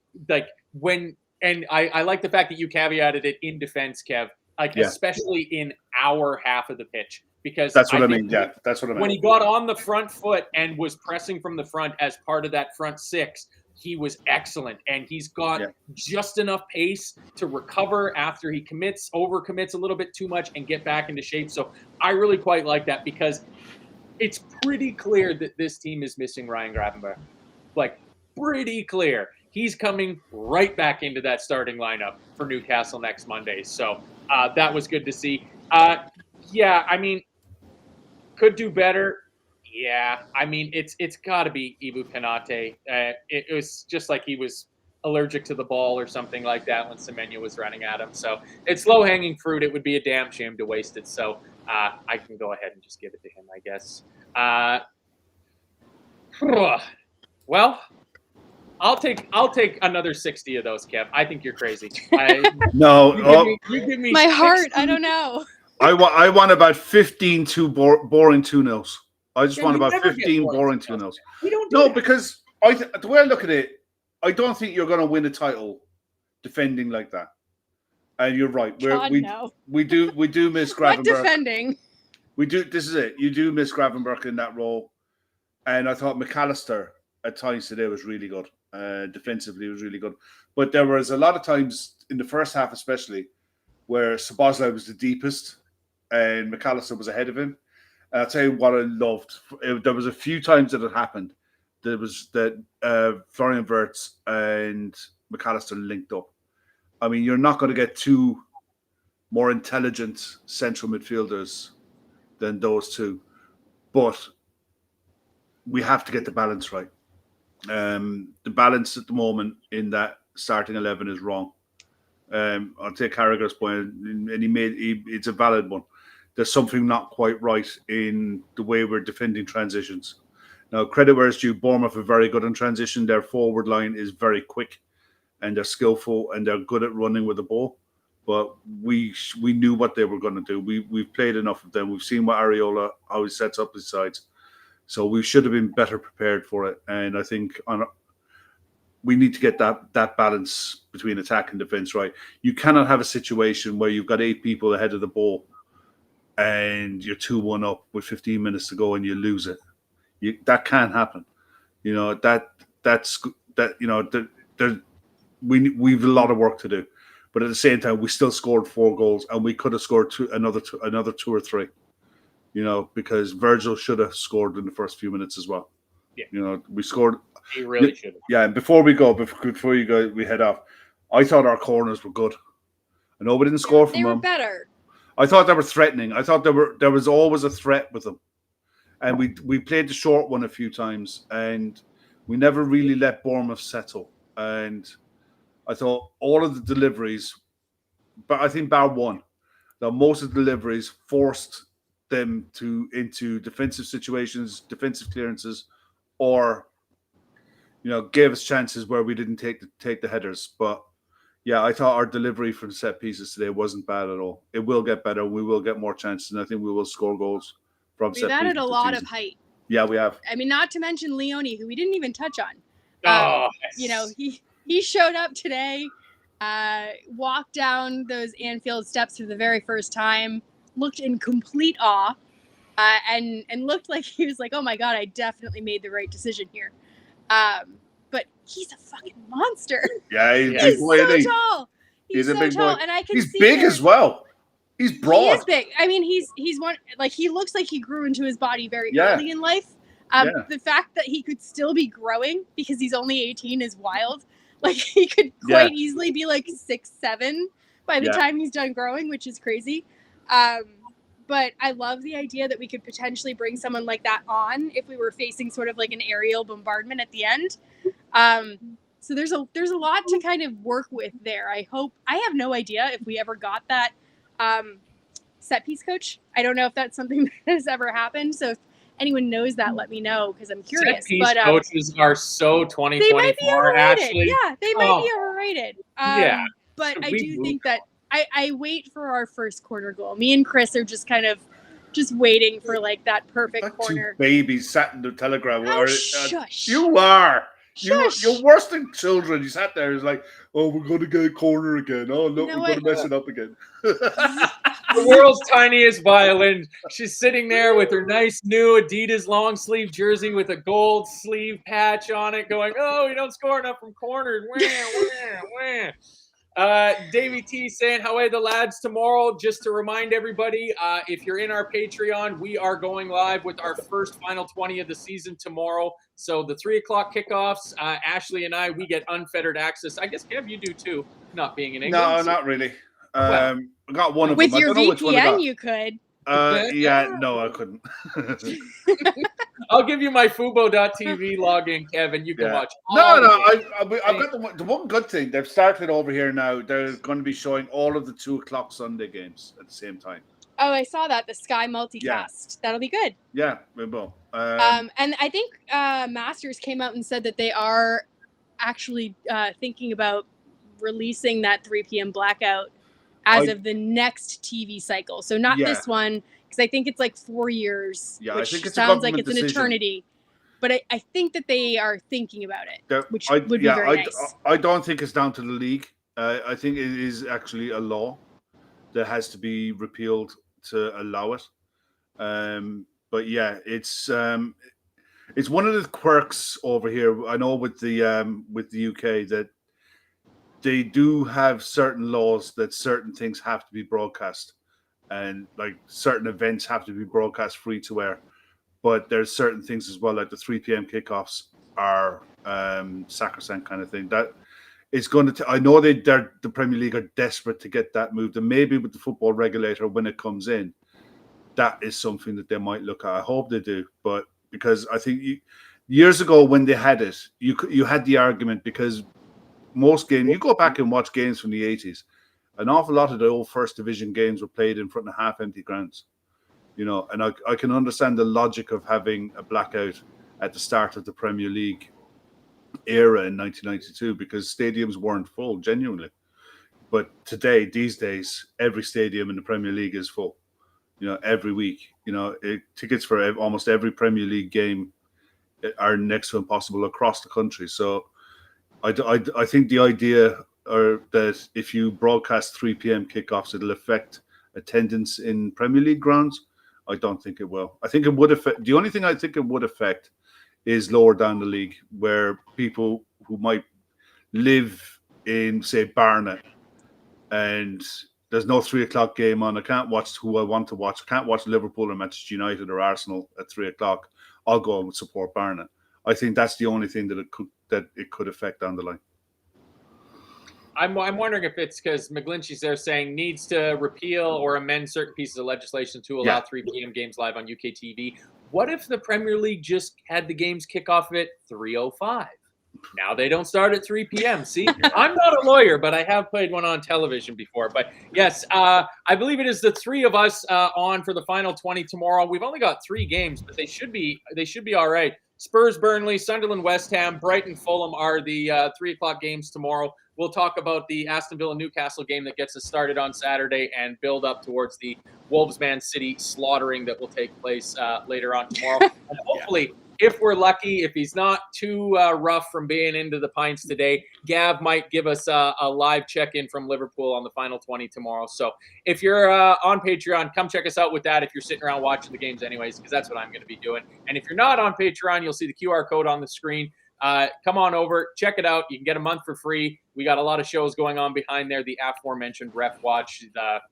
I like the fact that you caveated it in defense, Kev, especially in our half of the pitch. Because that's what I mean. Yeah, that's what I mean. When he got on the front foot and was pressing from the front as part of that front 6, he was excellent. And he's got just enough pace to recover after he overcommits a little bit too much and get back into shape. So I really quite like that because it's pretty clear that this team is missing Ryan Gravenberch. Like, pretty clear. He's coming right back into that starting lineup for Newcastle next Monday. So that was good to see. Could do better. Yeah, it's got to be Ibu Kanate. It was just like he was allergic to the ball or something like that when Semenyo was running at him. So it's low-hanging fruit. It would be a damn shame to waste it. So I can go ahead and just give it to him, I guess. Well, I'll take another 60 of those, Kev. I think you're crazy. No. You give me my 60. Heart. I don't know. I want about 15 boring 2-0s. I just want about 15 boring 2-0s. Because the way I look at it, I don't think you're going to win a title defending like that. And you're right. We do miss Gravenberch. What defending? We do. This is it. You do miss Gravenberch in that role. And I thought McAllister at times today was really good. Defensively was really good. But there was a lot of times in the first half especially where Szoboszlai was the deepest and McAllister was ahead of him. And I'll tell you what I loved. There was a few times that it happened. There was that Florian Wirtz and McAllister linked up. You're not going to get 2 more intelligent central midfielders than those 2. But we have to get the balance right. The balance at the moment in that starting 11 is wrong. I'll take Carragher's point, and it's a valid one. There's something not quite right in the way we're defending transitions. Now, credit where it's due, Bournemouth are very good in transition. Their forward line is very quick, and they're skillful, and they're good at running with the ball. But we knew what they were going to do. We've played enough of them. We've seen what Areola, how he sets up his sides. So we should have been better prepared for it. And I think we need to get that balance between attack and defense right. You cannot have a situation where you've got 8 people ahead of the ball and you're 2-1 up with 15 minutes to go and you lose it. That can't happen. You know, we've a lot of work to do. But at the same time, we still scored 4 goals, and we could have scored another 2 or 3. You know, because Virgil should have scored in the first few minutes as well. Yeah. You know, we scored. He really should have. Yeah, and before you go, we head off. I thought our corners were good. I know we didn't score from them. They were better. I thought they were threatening. I thought there was always a threat with them. And we played the short one a few times, and we never really let Bournemouth settle. And I thought all of the deliveries, but I think bar one, that most of the deliveries forced them into defensive situations, defensive clearances, or gave us chances where we didn't take the headers. But yeah, I thought our delivery from set pieces today wasn't bad at all. It will get better. We will get more chances, and I think we will score goals from set pieces. We've added a lot of height. Yeah, we have. I mean, not to mention Leone, who we didn't even touch on. He showed up today, walked down those Anfield steps for the very first time, looked in complete awe, and looked like he was like, oh my God, I definitely made the right decision here. But he's a fucking monster. Yeah, he's so tall. He's a so big tall, boy. and I can he's see big as well. He's broad. He is big. I mean, he's one, like, he looks like he grew into his body very early in life. The fact that he could still be growing because he's only 18 is wild. Like, he could quite easily be like 6'7" by the time he's done growing, which is crazy. But I love the idea that we could potentially bring someone like that on if we were facing sort of like an aerial bombardment at the end. So there's a lot to kind of work with there. I have no idea if we ever got that set piece coach. I don't know if that's something that has ever happened. So if anyone knows that, let me know, because I'm curious. Set piece coaches are so 2024. They might be overrated. Actually. Yeah, they might be overrated. But I do think that I wait for our first corner goal. Me and Chris are just kind of waiting for like that perfect corner. 2 babies sat in the telegram. Shush. You are. Shush. You're worse than children. You sat there. It's like, oh, we're going to get a corner again. Oh, look, we're going to mess it up again. The world's tiniest violin. She's sitting there with her nice new Adidas long sleeve jersey with a gold sleeve patch on it, going, "Oh, you don't score enough from corners." Wah. Davey T saying, "How are the lads tomorrow?" Just to remind everybody, if you're in our Patreon, we are going live with our first final 20 of the season tomorrow. So the 3:00 kickoffs, Ashley and I, we get unfettered access. I guess, Kev, you do too, not being in England. No, not really. I got one of with them. Your I don't know which one I VPN, got. you could. No, I couldn't. I'll give you my Fubo.tv login, Kevin. You can watch. I've got the one good thing. They've started over here now. They're going to be showing all of the 2:00 Sunday games at the same time. Oh, I saw that. The Sky multicast. Yeah. That'll be good. Yeah, we will. And I think Masters came out and said that they are actually thinking about releasing that 3 p.m. blackout as of the next TV cycle. So not this one, because I think it's like 4 years, which I think sounds like it's an eternity. But I think that they are thinking about it, which would be very nice. I don't think it's down to the league. I think it is actually a law that has to be repealed to allow it. But yeah, it's one of the quirks over here. I know with the UK that they do have certain laws that certain things have to be broadcast, and like certain events have to be broadcast free to air. But there's certain things as well, like the 3 p.m. kickoffs are sacrosanct kind of thing. That is going to. I know the Premier League are desperate to get that moved, and maybe with the football regulator when it comes in, that is something that they might look at. I hope they do, but because I think years ago when they had it, you had the argument because most games, you go back and watch games from the 80s, an awful lot of the old first division games were played in front of half-empty grounds. And I can understand the logic of having a blackout at the start of the Premier League era in 1992 because stadiums weren't full, genuinely. But these days, every stadium in the Premier League is full. Every week. Tickets for almost every Premier League game are next to impossible across the country. So, I think the idea that if you broadcast 3 p.m. kickoffs, it'll affect attendance in Premier League grounds. I don't think it will. I think it would affect. The only thing I think it would affect is lower down the league, where people who might live in, say, Barnet, and there's no 3 o'clock game on. I can't watch who I want to watch. I can't watch Liverpool or Manchester United or Arsenal at 3 o'clock. I'll go and support Barnet. I think that's the only thing that it could affect down the line. I'm wondering if it's because McGlinchey's there saying needs to repeal or amend certain pieces of legislation to allow 3 p.m. games live on UK TV. What if the Premier League just had the games kick off at 3:05? Now they don't start at 3 p.m. See, I'm not a lawyer, but I have played one on television before. But yes, I believe it is the three of us on for the final 20 tomorrow. We've only got 3 games, but they should be all right. Spurs, Burnley, Sunderland, West Ham, Brighton, Fulham are the 3 o'clock games tomorrow. We'll talk about the Aston Villa Newcastle game that gets us started on Saturday and build up towards the Wolves Man City slaughtering that will take place later on tomorrow. And hopefully, if we're lucky, if he's not too rough from being into the pints today, Gav might give us a live check-in from Liverpool on the final 20 tomorrow. So if you're on Patreon, come check us out with that if you're sitting around watching the games anyways, because that's what I'm going to be doing. And if you're not on Patreon, you'll see the QR code on the screen. Come on over, check it out. You can get a month for free. We got a lot of shows going on behind there. The aforementioned Ref Watch,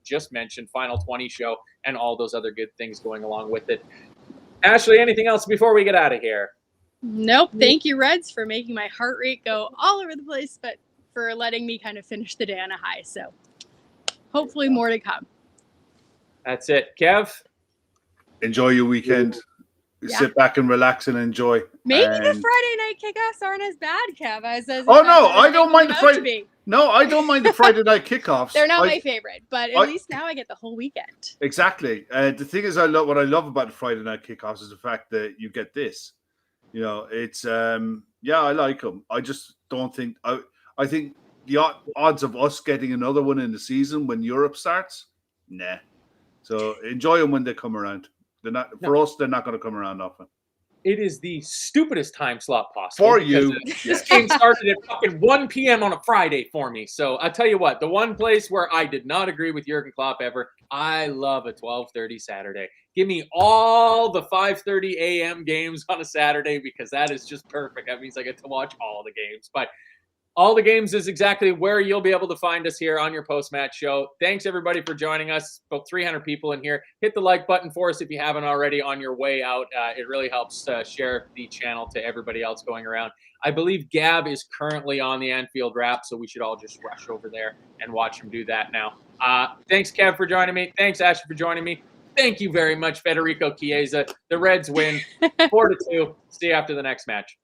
just mentioned Final 20 show, and all those other good things going along with it. Ashley, anything else before we get out of here? Nope. Thank you, Reds, for making my heart rate go all over the place, but for letting me kind of finish the day on a high. So hopefully more to come. That's it. Kev? Enjoy your weekend. Yeah. Sit back and relax and enjoy. Maybe the Friday night kickoffs aren't as bad, Kev. I don't mind the Friday. No, I don't mind the Friday night kickoffs. They're not my favorite, but at least now I get the whole weekend. Exactly. The thing is, what I love about the Friday night kickoffs is the fact that you get this. You know, it's I like them. I just don't think I think the odds of us getting another one in the season when Europe starts, nah. So enjoy them when they come around. They're not for us. They're not going to come around often. It is the stupidest time slot possible. For you. This game started at fucking 1 p.m. on a Friday for me. So I'll tell you what, the one place where I did not agree with Jurgen Klopp ever, I love a 12:30 Saturday. Give me all the 5:30 a.m. games on a Saturday because that is just perfect. That means I get to watch all the games. But all the games is exactly where you'll be able to find us here on your post-match show. Thanks, everybody, for joining us. About 300 people in here. Hit the like button for us if you haven't already on your way out. It really helps share the channel to everybody else going around. I believe Gab is currently on the Anfield wrap, so we should all just rush over there and watch him do that now. Thanks, Kev, for joining me. Thanks, Ashley, for joining me. Thank you very much, Federico Chiesa. The Reds win 4-2. See you after the next match.